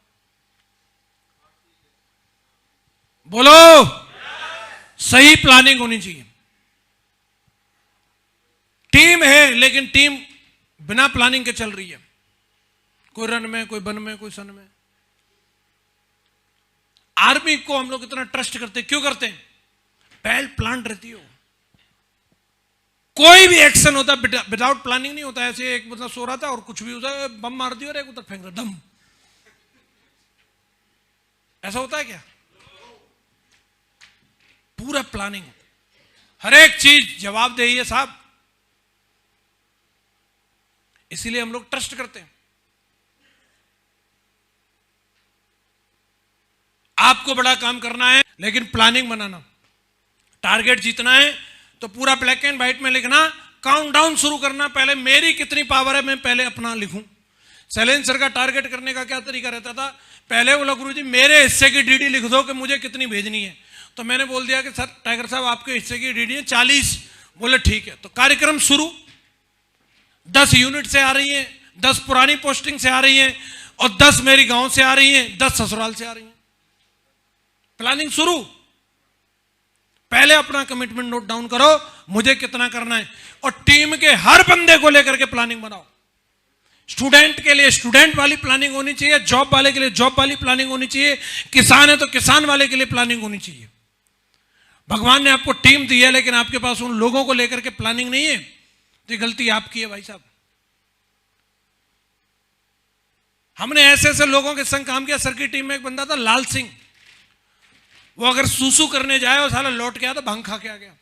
बोलो। सही प्लानिंग होनी चाहिए। टीम है लेकिन टीम बिना प्लानिंग के चल रही है, कोई रन में, कोई बन में, कोई सन में। आर्मी को हम लोग इतना ट्रस्ट करते क्यों करते हैं? वेल प्लान रहती हो। कोई भी एक्शन होता है विदाउट प्लानिंग नहीं होता। ऐसे एक मतलब सो रहा था और कुछ भी होता है, बम मार दिया और एक उधर फेंक रहा, दम। ऐसा होता है क्या? पूरा प्लानिंग, हर एक चीज जवाबदेही है साहब। इसीलिए हम लोग ट्रस्ट करते हैं। आपको बड़ा काम करना है लेकिन प्लानिंग बनाना, टारगेट जीतना है तो पूरा ब्लैक एंड व्हाइट में लिखना, काउंटडाउन शुरू करना। पहले मेरी कितनी पावर है मैं पहले अपना लिखूं। शैलेंद्र सर का टारगेट करने का क्या तरीका रहता था? पहले बोला गुरुजी मेरे हिस्से की डीडी लिख दो कि मुझे कितनी भेजनी है। तो मैंने बोल दिया कि सर टाइगर साहब आपके हिस्से की डीडी है 40। बोले ठीक है। तो कार्यक्रम शुरू, 10 यूनिट से आ रही है, 10 पुरानी पोस्टिंग से आ रही है और 10 मेरी गांव से आ रही है, 10 ससुराल से आ रही है। प्लानिंग शुरू। पहले अपना कमिटमेंट नोट डाउन करो, मुझे कितना करना है, और टीम के हर बंदे को लेकर के प्लानिंग बनाओ। स्टूडेंट के लिए स्टूडेंट वाली प्लानिंग होनी चाहिए, जॉब वाले के लिए जॉब वाली प्लानिंग होनी चाहिए, किसान है तो किसान वाले के लिए प्लानिंग होनी चाहिए। भगवान ने आपको टीम दी है लेकिन आपके पास उन लोगों को लेकर के प्लानिंग नहीं है तो ये गलती आपकी है भाई साहब। हमने ऐसे ऐसे लोगों के संग काम किया। सर की टीम में एक बंदा था लाल सिंह, वो अगर सूसू करने जाए और साला लौट के आया तो भांग खा के आ गया।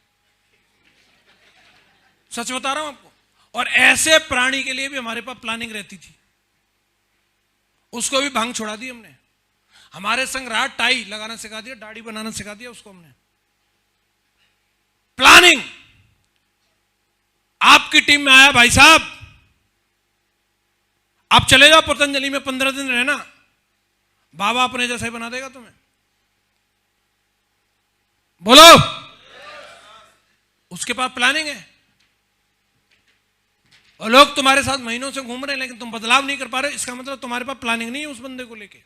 सच बता रहा हूं आपको। और ऐसे प्राणी के लिए भी हमारे पास प्लानिंग रहती थी, उसको भी भांग छोड़ा दी हमने। हमारे संग रहा, टाई लगाना सिखा दिया, दाढ़ी बनाना सिखा दिया उसको हमने। प्लानिंग। आपकी टीम में आया भाई साहब, आप चले जाओ पतंजलि में 15 दिन रहना, बाबा अपने जैसा ही बना देगा तुम्हें। बोलो, उसके पास प्लानिंग है। और लोग तुम्हारे साथ महीनों से घूम रहे हैं लेकिन तुम बदलाव नहीं कर पा रहे, इसका मतलब तुम्हारे पास प्लानिंग नहीं है उस बंदे को लेके।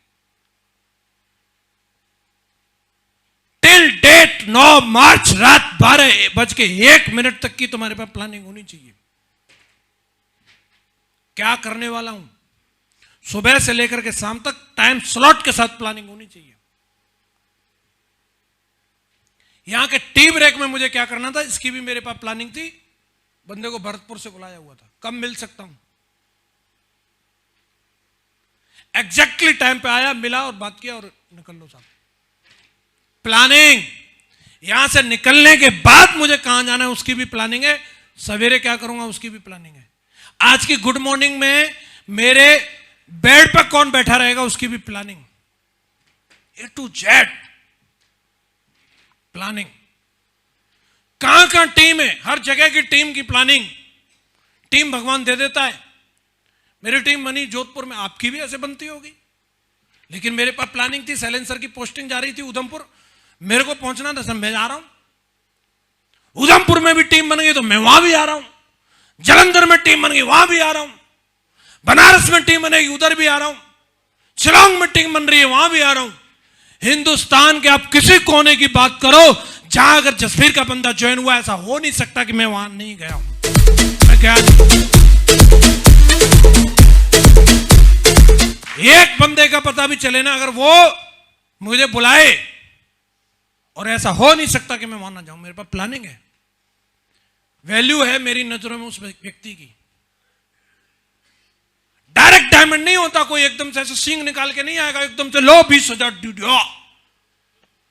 टिल डेट 9 मार्च रात 12:01 तक की तुम्हारे पास प्लानिंग होनी चाहिए। क्या करने वाला हूं, सुबह से लेकर के शाम तक टाइम स्लॉट के साथ प्लानिंग होनी चाहिए। यहां के टी ब्रेक में मुझे क्या करना था, इसकी भी मेरे पास प्लानिंग थी। बंदे को भरतपुर से बुलाया हुआ था, कब मिल सकता हूं। एग्जैक्टली टाइम पे आया, मिला और बात किया और निकल लो साहब। प्लानिंग, यहां से निकलने के बाद मुझे कहां जाना है उसकी भी प्लानिंग है, सवेरे क्या करूंगा उसकी भी प्लानिंग है, आज की गुड मॉर्निंग में मेरे बेड पर कौन बैठा रहेगा उसकी भी planning, A to Z planning. कहां कहां टीम है, हर जगह की टीम की प्लानिंग, टीम भगवान दे देता है। मेरी टीम बनी जोधपुर में, आपकी भी ऐसे बनती होगी, लेकिन मेरे पास प्लानिंग थी। सैलेंसर की पोस्टिंग जा रही थी उधमपुर, मेरे को पहुंचना था, सब मैं जा रहा हूं। उधमपुर में भी टीम बन गई तो मैं वहां भी आ रहा हूं, जलंधर में टीम बन गई वहां भी आ रहा हूं, बनारस में टीम बनेगी उधर भी आ रहा हूं, शिलांग में टीम बन रही है वहां भी आ रहा हूं। हिंदुस्तान के आप किसी कोने की बात करो, जहां अगर जसवीर का बंदा ज्वाइन हुआ, ऐसा हो नहीं सकता कि मैं वहां नहीं गया हूं। मैं गया एक बंदे का पता भी चले ना, अगर वो मुझे बुलाए, और ऐसा हो नहीं सकता कि मैं वहां ना जाऊं। मेरे पास प्लानिंग है, वैल्यू है मेरी नजरों में उस व्यक्ति की। डायरेक्ट डायमंड नहीं होता, कोई एकदम से ऐसे सींग निकाल के नहीं आएगा, एकदम से लो 20,000 ड्यूडियो।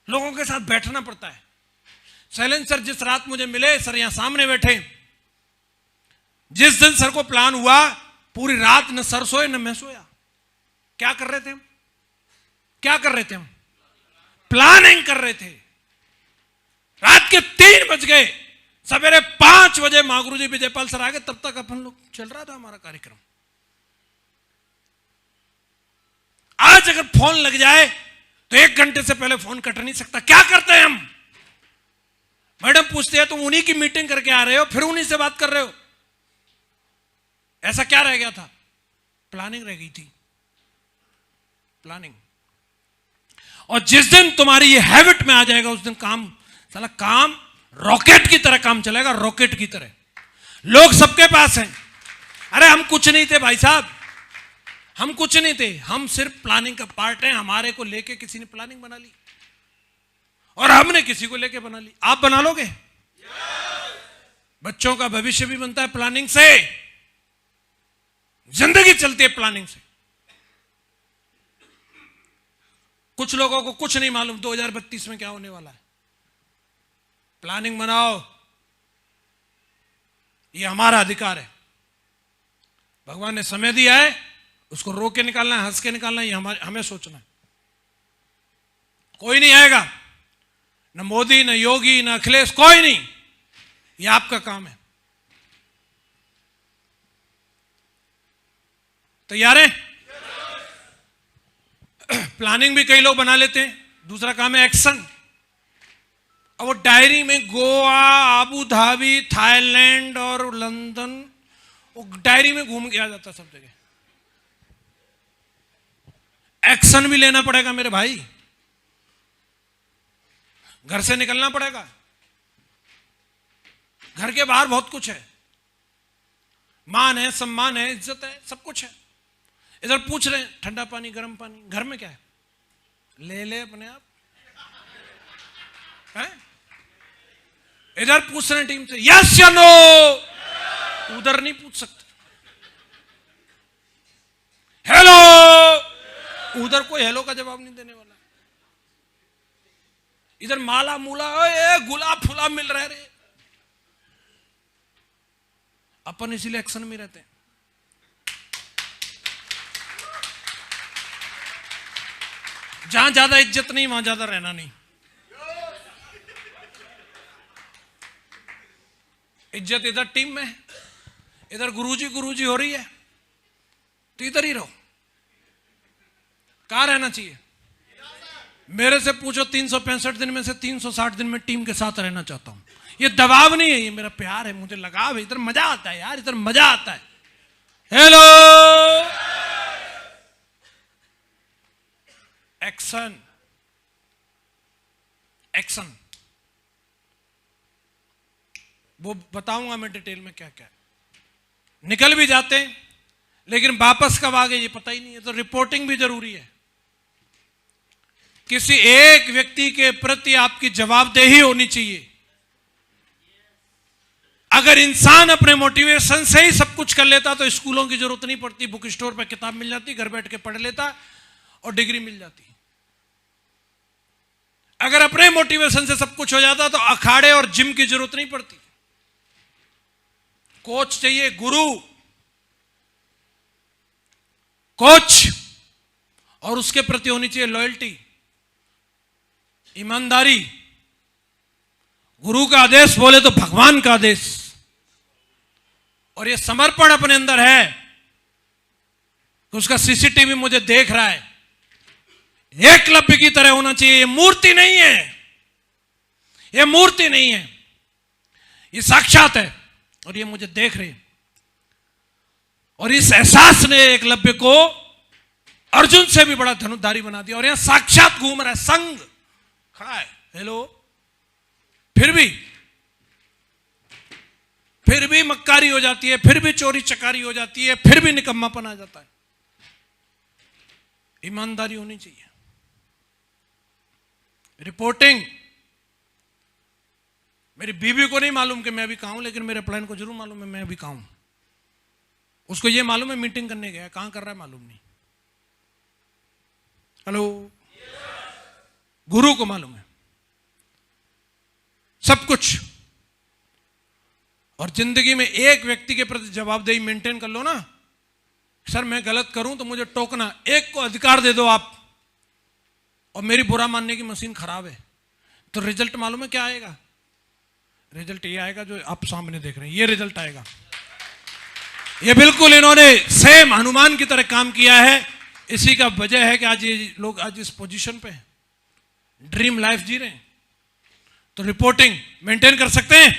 लोगों के साथ बैठना पड़ता है। शैलेंद्र सर जिस रात मुझे मिले, सर यहां सामने बैठे, जिस दिन सर को प्लान हुआ, पूरी रात न सर सोए न मैं सोया। क्या कर रहे थे हम? क्या कर रहे थे हम? प्लानिंग कर रहे थे। रात के 3 बज गए, सवेरे 5 बजे महागुरु जी विजयपाल सर आ गए, तब तक अपन लोग चल रहा था हमारा कार्यक्रम। आज अगर फोन लग जाए तो 1 घंटे से पहले फोन कट नहीं सकता। क्या करते हैं हम? मैडम पूछते हैं तुम उन्हीं की मीटिंग करके आ रहे हो, फिर उन्हीं से बात कर रहे हो। ऐसा क्या रह गया था? प्लानिंग रह गई थी, प्लानिंग। और जिस दिन तुम्हारी ये हैबिट में आ जाएगा, उस दिन काम, साला काम रॉकेट की तरह काम चलेगा, रॉकेट की तरह। लोग सबके पास हैं। अरे हम कुछ नहीं थे भाई साहब, हम कुछ नहीं थे, हम सिर्फ प्लानिंग का पार्ट हैं। हमारे को लेके किसी ने प्लानिंग बना ली और हमने किसी को लेके बना ली। आप बना लोगे? बच्चों का भविष्य भी बनता है प्लानिंग से, जिंदगी चलती है प्लानिंग से। कुछ लोगों को कुछ नहीं मालूम 2032 में क्या होने वाला है। प्लानिंग बनाओ, ये हमारा अधिकार है। भगवान ने समय दिया है, उसको रो के निकालना है, हंस के निकालना है, ये हमें सोचना है। कोई नहीं आएगा, न मोदी, न योगी, न अखिलेश, कोई नहीं। ये आपका काम है। तैयार हैं? प्लानिंग भी कई लोग बना लेते हैं। दूसरा काम है एक्शन। अब वो डायरी में गोवा, आबू धाबी, थाईलैंड और लंदन, वो डायरी में घूम के आ जाता सब जगह। एक्शन भी लेना पड़ेगा मेरे भाई, घर से निकलना पड़ेगा। घर के बाहर बहुत कुछ है, मान है, सम्मान है, इज्जत है, सब कुछ है। इधर पूछ रहे हैं ठंडा पानी, गर्म पानी, घर में क्या है? ले ले अपने आप है? इधर पूछ रहे हैं टीम से यस या नो, उधर नहीं पूछ सकते। हेलो, उधर कोई हेलो का जवाब नहीं देने वाला। इधर माला मूला, गुलाब फुलाब मिल रहे रे। अपन इसीलिए एक्शन में रहते हैं। जहां ज्यादा इज्जत नहीं, वहां ज्यादा रहना नहीं। इज्जत इधर टीम में है, इधर गुरुजी हो रही है, तो इधर ही रहो। कहां रहना चाहिए? मेरे से पूछो, 365 दिन में से 360 दिन में टीम के साथ रहना चाहता हूं। ये दबाव नहीं है, ये मेरा प्यार है, मुझे लगाव है। इधर मजा आता है यार, इधर मजा आता है। Hello, action, action. वो बताऊंगा मैं डिटेल में क्या क्या है। निकल भी जाते हैं, लेकिन वापस कब आ गए ये पता ही नहीं है। तो रिपोर्टिंग भी जरूरी है। किसी एक व्यक्ति के प्रति आपकी जवाबदेही होनी चाहिए। अगर इंसान अपने मोटिवेशन से ही सब कुछ कर लेता तो स्कूलों की जरूरत नहीं पड़ती, बुक स्टोर पर किताब मिल जाती, घर बैठ के पढ़ लेता और डिग्री मिल जाती। अगर अपने मोटिवेशन से सब कुछ हो जाता तो अखाड़े और जिम की जरूरत नहीं पड़ती। कोच चाहिए, गुरु, कोच, और उसके प्रति होनी चाहिए लॉयल्टी, ईमानदारी। गुरु का आदेश बोले तो भगवान का आदेश, और ये समर्पण अपने अंदर है कि उसका सीसीटीवी मुझे देख रहा है। एकलव्य की तरह होना चाहिए। ये मूर्ति नहीं है, ये मूर्ति नहीं है, ये साक्षात है और ये मुझे देख रहे हैं। और इस एहसास ने एकलव्य को अर्जुन से भी बड़ा धनुर्धारी बना दिया। और यहां साक्षात घूम रहा है, संग खड़ा है, हेलो। फिर भी मक्कारी हो जाती है, फिर भी चोरी चकारी हो जाती है, फिर भी निकम्मापन आ जाता है। ईमानदारी होनी चाहिए। रिपोर्टिंग, मेरी बीवी को नहीं मालूम कि मैं अभी कहां हूं, लेकिन मेरे प्लान को जरूर मालूम है मैं अभी कहां हूं। उसको यह मालूम है मीटिंग करने गया, कहां कर रहा है मालूम नहीं। हेलो, गुरु को मालूम है सब कुछ। और जिंदगी में एक व्यक्ति के प्रति जवाबदेही मेंटेन कर लो ना। सर मैं गलत करूं तो मुझे टोकना, एक को अधिकार दे दो आप, और मेरी बुरा मानने की मशीन खराब है, तो रिजल्ट मालूम है क्या आएगा? रिजल्ट ये आएगा जो आप सामने देख रहे हैं, ये रिजल्ट आएगा। ये बिल्कुल इन्होंने सेम हनुमान की तरह काम किया है। इसी का वजह है कि आज ये लोग आज इस पोजीशन पे हैं, ड्रीम लाइफ जी रहे हैं। तो रिपोर्टिंग मेंटेन कर सकते हैं।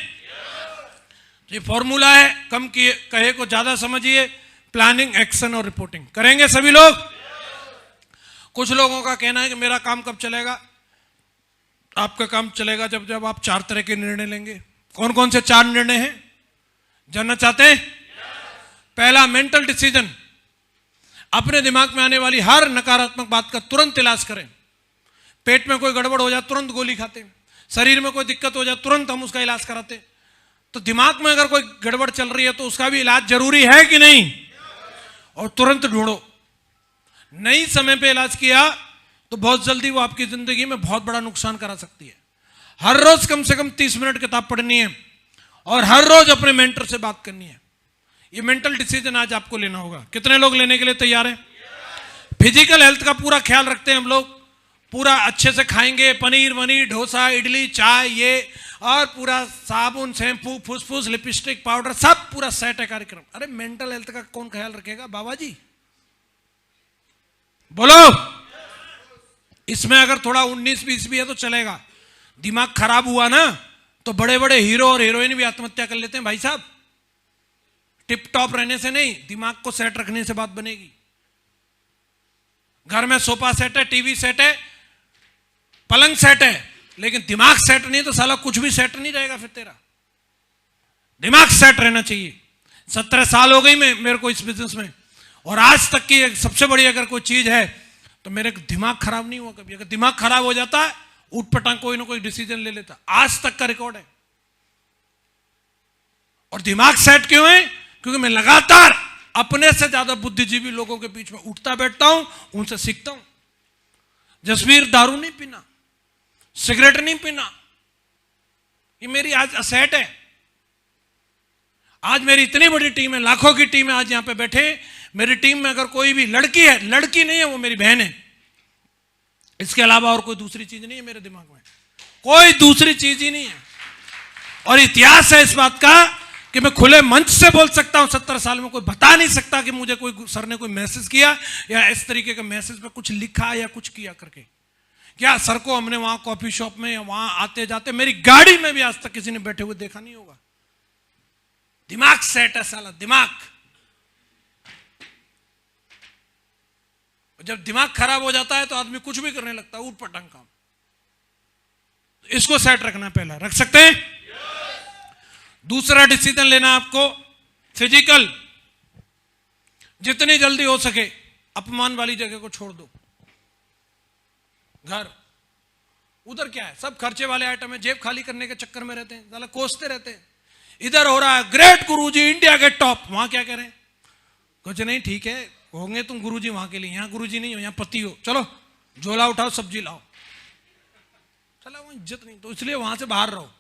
ये फॉर्मूला है, कम किए कहे को ज्यादा समझिए। प्लानिंग, एक्शन और रिपोर्टिंग करेंगे सभी लोग। कुछ लोगों का कहना है कि मेरा काम कब चलेगा? आपका काम चलेगा जब जब आप 4 तरह के निर्णय लेंगे। कौन कौन से 4 निर्णय हैं, जानना चाहते हैं? पहला, मेंटल डिसीजन। अपने दिमाग में आने वाली हर नकारात्मक बात का तुरंत इलाज करें। पेट में कोई गड़बड़ हो जाए तुरंत गोली खाते हैं, शरीर में कोई दिक्कत हो जाए तुरंत हम उसका इलाज कराते हैं। तो दिमाग में अगर कोई गड़बड़ चल रही है तो उसका भी इलाज जरूरी है कि नहीं? और तुरंत ढूंढो। नहीं समय पे इलाज किया तो बहुत जल्दी वो आपकी जिंदगी में बहुत बड़ा नुकसान करा सकती है। हर रोज कम से कम 30 मिनट किताब पढ़नी है और हर रोज अपने मेंटर से बात करनी है। ये मेंटल डिसीजन आज आपको लेना होगा। कितने लोग लेने के लिए तैयार हैं? फिजिकल हेल्थ का पूरा ख्याल रखते हैं हम लोग, पूरा अच्छे से खाएंगे, पनीर वनीर, डोसा, इडली, चाय, ये, और पूरा साबुन, शैम्पू, फुसफुस, लिपस्टिक, पाउडर, सब पूरा सेट है कार्यक्रम। अरे मेंटल हेल्थ का कौन ख्याल रखेगा? बाबा जी बोलो। इसमें अगर थोड़ा 19-20 भी है तो चलेगा। दिमाग खराब हुआ ना तो बड़े बड़े हीरो और हीरोइन भी आत्महत्या कर लेते हैं भाई साहब। टिप टॉप रहने से नहीं, दिमाग को सेट रखने से बात बनेगी। घर में सोफा सेट है, टीवी सेट है, पलंग सेट है, लेकिन दिमाग सेट नहीं तो साला कुछ भी सेट नहीं रहेगा। फिर तेरा दिमाग सेट रहना चाहिए। 17 साल हो गई मेरे को इस बिजनेस में, और आज तक की सबसे बड़ी अगर कोई चीज है तो मेरे दिमाग खराब नहीं हुआ कभी। अगर दिमाग खराब हो जाता है उठपटांग कोई ना कोई डिसीजन ले लेता, आज तक का रिकॉर्ड है। और दिमाग सेट क्यों है? क्योंकि मैं लगातार अपने से ज्यादा बुद्धिजीवी लोगों के बीच में उठता बैठता हूं, उनसे सीखता हूं। जसवीर दारू नहीं पीना, सिगरेट नहीं पीना, ये मेरी आज असेट है। आज मेरी इतनी बड़ी टीम है, लाखों की टीम है आज यहां पे बैठे। मेरी टीम में अगर कोई भी लड़की है, लड़की नहीं है, वो मेरी बहन है। इसके अलावा और कोई दूसरी चीज नहीं है मेरे दिमाग में, कोई दूसरी चीज ही नहीं है। और इतिहास है इस बात का कि मैं खुले मंच से बोल सकता हूं, 70 साल में कोई बता नहीं सकता कि मुझे कोई सर ने कोई मैसेज किया या इस तरीके का मैसेज पे कुछ लिखा या कुछ किया करके। क्या सर को हमने वहां कॉफी शॉप में या वहां आते जाते, मेरी गाड़ी में भी आज तक किसी ने बैठे हुए देखा नहीं होगा। दिमाग सेट है साला, दिमाग। जब दिमाग खराब हो जाता है तो आदमी कुछ भी करने लगता है, ऊट पटांग काम। इसको सेट रखना पहला, रख सकते हैं। दूसरा डिसीजन लेना आपको फिजिकल। जितनी जल्दी हो सके अपमान वाली जगह को छोड़ दो। घर उधर क्या है, सब खर्चे वाले आइटम है, जेब खाली करने के चक्कर में रहते हैं, साला कोसते रहते हैं। इधर हो रहा है ग्रेट गुरुजी, इंडिया के टॉप, वहां क्या करें? कुछ नहीं, ठीक है होंगे तुम गुरुजी वहां के लिए, यहां गुरुजी नहीं हो, यहां पति हो। चलो झोला उठाओ, सब्जी लाओ। साला वहां इज्जत नहीं, तो इसलिए वहां से बाहर रहो।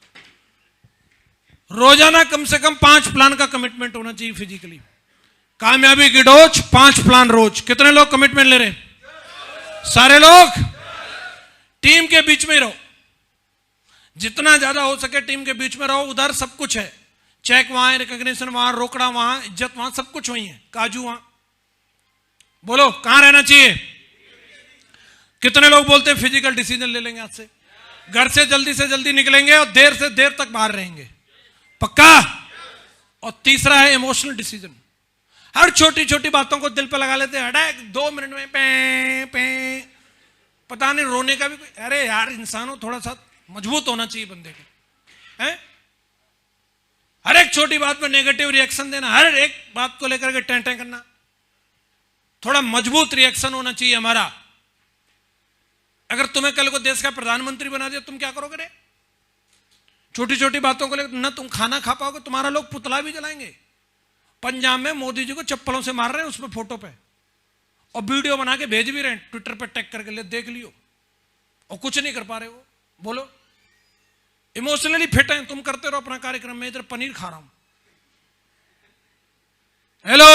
रोजाना कम से कम 5 प्लान का कमिटमेंट होना चाहिए फिजिकली। कामयाबी की डोज 5 प्लान रोज। कितने लोग कमिटमेंट ले रहे हैं? सारे लोग। टीम के बीच में रहो, जितना ज्यादा हो सके टीम के बीच में रहो। उधर सब कुछ है, चेक वहां है, रिकॉग्निशन वहां, रोकड़ा वहां, इज्जत वहां, सब कुछ वहीं है, काजू वहां। बोलो कहां रहना चाहिए? कितने लोग बोलते हैं फिजिकल डिसीजन ले लेंगे आज से, घर से जल्दी निकलेंगे और देर से देर तक बाहर रहेंगे? पक्का। और तीसरा है इमोशनल डिसीजन। हर छोटी छोटी बातों को दिल पे लगा लेते हैं, हटा 2 मिनट में पे पता नहीं रोने का भी कोई। अरे यार इंसानों, थोड़ा सा मजबूत होना चाहिए बंदे के, हैं? हर एक छोटी बात में नेगेटिव रिएक्शन देना, हर एक बात को लेकर के टें करना, थोड़ा मजबूत रिएक्शन होना चाहिए हमारा। अगर तुम्हें कल को देश का प्रधानमंत्री बना दिया, तुम क्या करोगे रे? छोटी छोटी बातों को लेकर ना तुम खाना खा पाओगे, तुम्हारा लोग पुतला भी जलाएंगे। पंजाब में मोदी जी को चप्पलों से मार रहे हैं उसमें फोटो पे, और वीडियो बना के भेज भी रहे हैं ट्विटर पे टैग करके, ले देख लियो, और कुछ नहीं कर पा रहे हो। बोलो इमोशनली फिट है, तुम करते रहो अपना कार्यक्रम, में इधर पनीर खा रहा हूं। हेलो,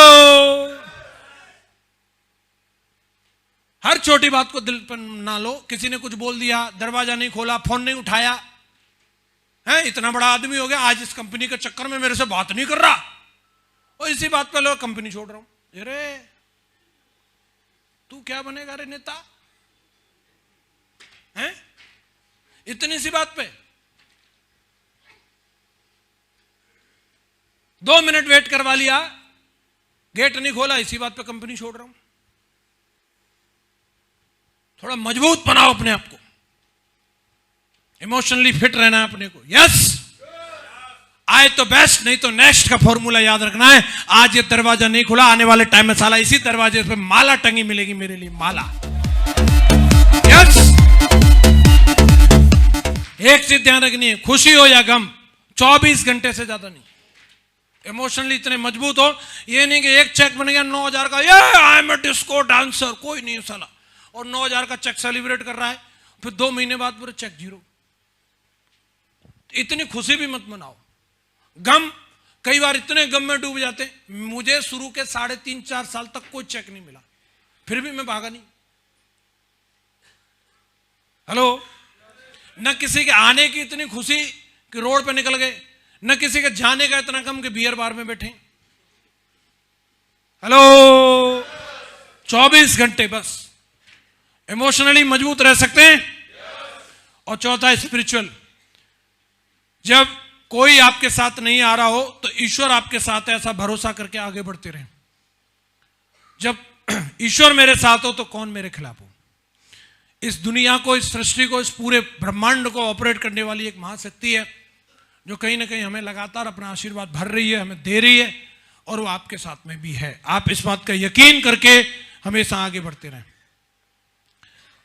हर छोटी बात को दिल पर ना लो। किसी ने कुछ बोल दिया, दरवाजा नहीं खोला, फोन नहीं उठाया, है इतना बड़ा आदमी हो गया, आज इस कंपनी के चक्कर में मेरे से बात नहीं कर रहा, और इसी बात पे लो कंपनी छोड़ रहा हूं। अरे तू क्या बनेगा रे नेता, हैं? इतनी सी बात पे 2 मिनट वेट करवा लिया, गेट नहीं खोला, इसी बात पे कंपनी छोड़ रहा हूं। थोड़ा मजबूत बनाओ अपने आप को, इमोशनली फिट रहना है अपने को। यस, आए तो बेस्ट, नहीं तो नेक्स्ट का फॉर्मूला याद रखना है। आज ये दरवाजा नहीं खुला, आने वाले टाइम में साला इसी दरवाजे पे माला टंगी मिलेगी मेरे लिए, माला। यस, एक चीज ध्यान रखनी है, खुशी हो या गम 24 घंटे से ज्यादा नहीं। इमोशनली इतने मजबूत हो, ये नहीं कि एक चेक बन गया 9,000 का, ये I am a disco dancer, कोई नहीं साला, और 9,000 का चेक सेलिब्रेट कर रहा है, फिर 2 महीने बाद पूरे चेक 0। इतनी खुशी भी मत मनाओ। गम, कई बार इतने गम में डूब जाते हैं। मुझे शुरू के 3.5-4 साल तक कोई चेक नहीं मिला, फिर भी मैं भागा नहीं। हेलो, न किसी के आने की इतनी खुशी कि रोड पे निकल गए, न किसी के जाने का इतना कम कि बियर बार में बैठे। हेलो, 24 घंटे बस इमोशनली मजबूत रह सकते हैं। और चौथा स्पिरिचुअल, जब कोई आपके साथ नहीं आ रहा हो तो ईश्वर आपके साथ है, ऐसा भरोसा करके आगे बढ़ते रहें। जब ईश्वर मेरे साथ हो तो कौन मेरे खिलाफ हो। इस दुनिया को, इस सृष्टि को, इस पूरे ब्रह्मांड को ऑपरेट करने वाली एक महाशक्ति है जो कहीं ना कहीं हमें लगातार अपना आशीर्वाद भर रही है, हमें दे रही है, और वो आपके साथ में भी है। आप इस बात का यकीन करके हमेशा आगे बढ़ते रहें।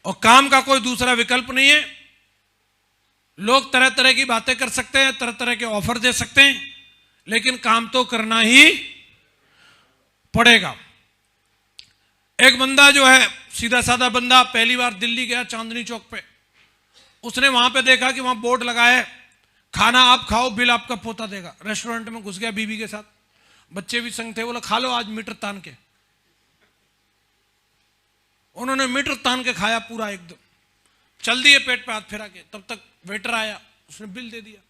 और काम का कोई दूसरा विकल्प नहीं है। लोग तरह तरह की बातें कर सकते हैं, तरह तरह के ऑफर दे सकते हैं, लेकिन काम तो करना ही पड़ेगा। एक बंदा जो है, सीधा साधा बंदा, पहली बार दिल्ली गया चांदनी चौक पे, उसने वहां पे देखा कि वहां बोर्ड लगा है, खाना आप खाओ, बिल आपका पोता देगा। रेस्टोरेंट में घुस गया बीवी के साथ, बच्चे भी संग थे, बोला खा लो आज मीटर तान के। उन्होंने मीटर तान के खाया पूरा, एकदम चल दिए पेट पे हाथ फिरा के। तब तक वेटर आया, उसने बिल दे दिया।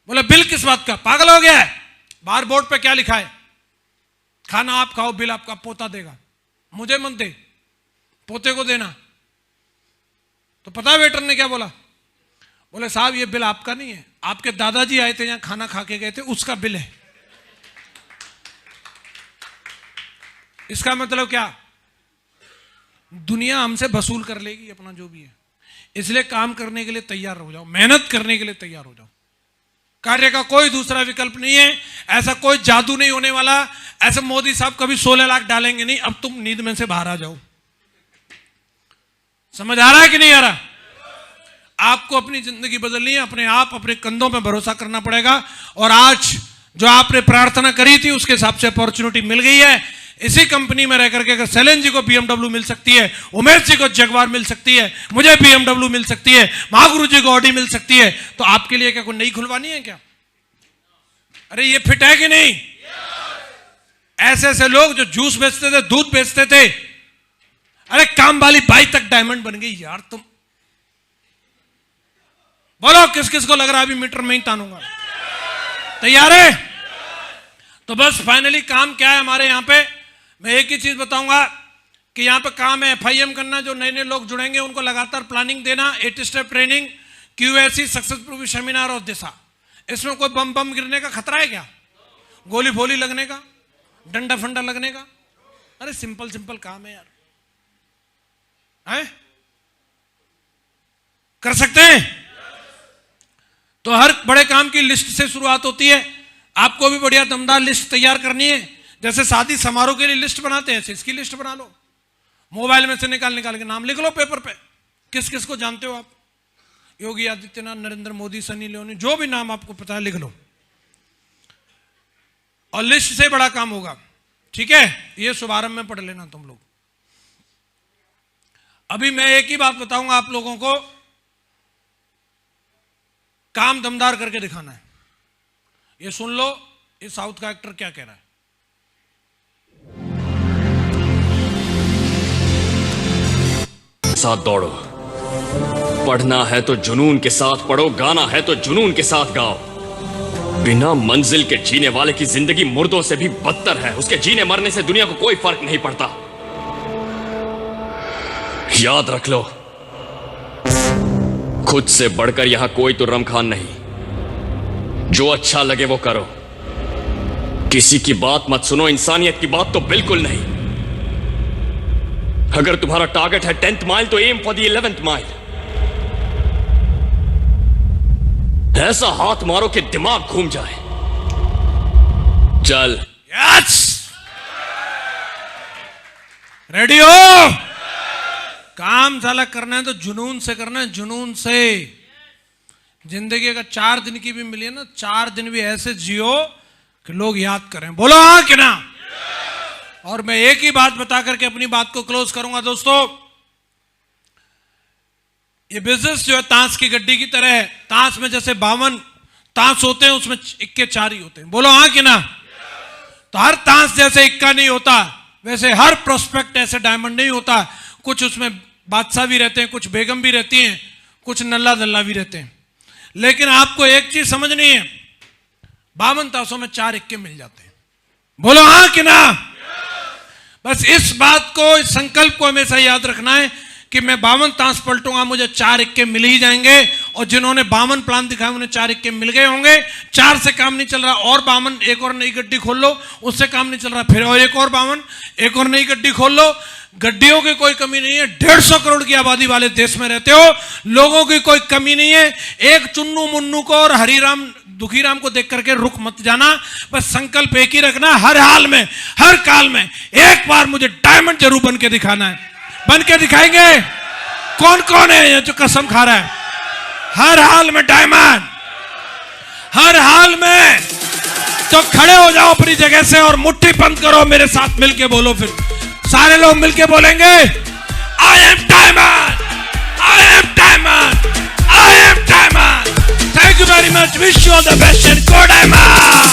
बोला बिल किस बात का, पागल हो गया है? बाहर बोर्ड पे क्या लिखा है, खाना आप खाओ, बिल आपका पोता देगा। मुझे मत दे, पोते को देना। तो पता है वेटर ने क्या बोला? बोले साहब ये बिल आपका नहीं है, आपके दादाजी आए थे यहाँ खाना खा के गए थे, उसका बिल है। इसका मतलब क्या, दुनिया हमसे वसूल कर लेगी अपना जो भी है। इसलिए काम करने के लिए तैयार हो जाओ, मेहनत करने के लिए तैयार हो जाओ। कार्य का कोई दूसरा विकल्प नहीं है। ऐसा कोई जादू नहीं होने वाला, ऐसा मोदी साहब कभी 16 लाख डालेंगे नहीं, अब तुम नींद में से बाहर आ जाओ। समझ आ रहा है कि नहीं आ रहा? आपको अपनी जिंदगी बदलनी है, अपने आप अपने कंधों पर भरोसा करना पड़ेगा। और आज जो आपने प्रार्थना करी थी उसके हिसाब से अपॉर्चुनिटी मिल गई है। इसी कंपनी में रह करके अगर सैलन जी को BMW मिल सकती है, उमेश जी को जगवार मिल सकती है, मुझे BMW मिल सकती है, महागुरु जी को ऑडी मिल सकती है, तो आपके लिए क्या कोई नई खुलवानी है क्या? अरे ये फिट है कि नहीं? ऐसे ऐसे लोग जो जूस बेचते थे, दूध बेचते थे, अरे काम वाली बाई तक डायमंड बन गई यार। तुम बोलो किस किस को लग रहा है अभी मीटर में ही तानूंगा? तैयार है? तो बस फाइनली काम क्या है हमारे यहां पे, मैं एक ही चीज बताऊंगा कि यहां पे काम है FIM करना, जो नए नए लोग जुड़ेंगे उनको लगातार प्लानिंग देना, 8 step training, QSC successful seminar और दिशा। इसमें कोई बम बम गिरने का खतरा है क्या? गोली फोली लगने का, डंडा फंडा लगने का? अरे सिंपल सिंपल काम है यार, है? कर सकते हैं? तो हर बड़े काम की लिस्ट से शुरुआत होती है। आपको भी बढ़िया दमदार लिस्ट तैयार करनी है। जैसे शादी समारोह के लिए लिस्ट बनाते हैं, ऐसे इसकी लिस्ट बना लो। मोबाइल में से निकाल के नाम लिख लो पेपर पे, किस किस को जानते हो आप, योगी आदित्यनाथ, नरेंद्र मोदी, सनी लियोनी, जो भी नाम आपको पता है लिख लो, और लिस्ट से बड़ा काम होगा। ठीक है, ये शुभारंभ में पढ़ लेना तुम लोग। अभी मैं एक ही बात बताऊंगा आप लोगों को, काम दमदार करके दिखाना है। ये सुन लो, ये साउथ का एक्टर क्या कह रहा है। साथ दौड़ो, पढ़ना है तो जुनून के साथ पढ़ो, गाना है तो जुनून के साथ गाओ। बिना मंजिल के जीने वाले की जिंदगी मुर्दों से भी बदतर है, उसके जीने मरने से दुनिया को कोई फर्क नहीं पड़ता। याद रख लो, खुद से बढ़कर यहां कोई तो रमखान नहीं। जो अच्छा लगे वो करो, किसी की बात मत सुनो, इंसानियत की बात तो बिल्कुल नहीं। अगर तुम्हारा टारगेट है 10th माइल तो M for the 11th mile. ऐसा हाथ मारो कि दिमाग घूम जाए। चल। यस, रेडी हो? काम साला करना है तो जुनून से करना है, जुनून से। जिंदगी अगर 4 दिन की भी मिली है ना, 4 दिन भी ऐसे जियो कि लोग याद करें। बोलो हाँ कि ना? और मैं एक ही बात बता करके अपनी बात को क्लोज करूंगा दोस्तों। ये बिजनेस जो है ताश की गड्डी की तरह है। ताश में जैसे 52 ताश होते हैं, उसमें इक्के 4 ही होते हैं। बोलो हाँ कि ना? तो हर ताश जैसे इक्का नहीं होता, वैसे हर प्रोस्पेक्ट ऐसे डायमंड नहीं होता। कुछ उसमें बादशाह भी रहते हैं, कुछ बेगम भी रहती हैं, कुछ नल्ला दल्ला भी रहते हैं। लेकिन आपको एक चीज समझनी है, 52 ताशों में 4 इक्के मिल जाते हैं। बोलो हाँ कि ना? बस इस बात को, इस संकल्प को हमेशा याद रखना है कि मैं 52 ताश पलटूंगा, मुझे 4 इक्के मिल ही जाएंगे। और जिन्होंने 52 प्लान दिखाए उन्हें 4 इक्के मिल गए होंगे। 4 से काम नहीं चल रहा, और 52 एक और नई गड्डी खोल लो, उससे काम नहीं चल रहा, फिर और एक और 52 एक और नई गड्डी खोल लो। गड्डियों की कोई कमी नहीं है। 150 करोड़ की आबादी वाले देश में रहते हो, लोगों की कोई कमी नहीं है। एक चुन्नू मुन्नू को और हरिराम दुखीराम को देख करके रुक मत जाना। बस संकल्प एक ही रखना, हर हाल में, हर काल में एक बार मुझे डायमंड जरूर बन के दिखाना है। बन के दिखाएंगे। कौन कौन है ये जो कसम खा रहा है? हर हाल में डायमंड, हर हाल में। तो खड़े हो जाओ अपनी जगह से और मुट्ठी बंद करो, मेरे साथ मिलके बोलो। फिर सारे लोग मिलके बोलेंगे, I am diamond, I am diamond, I am diamond. Thank you very much, wish you all the best and go diamond.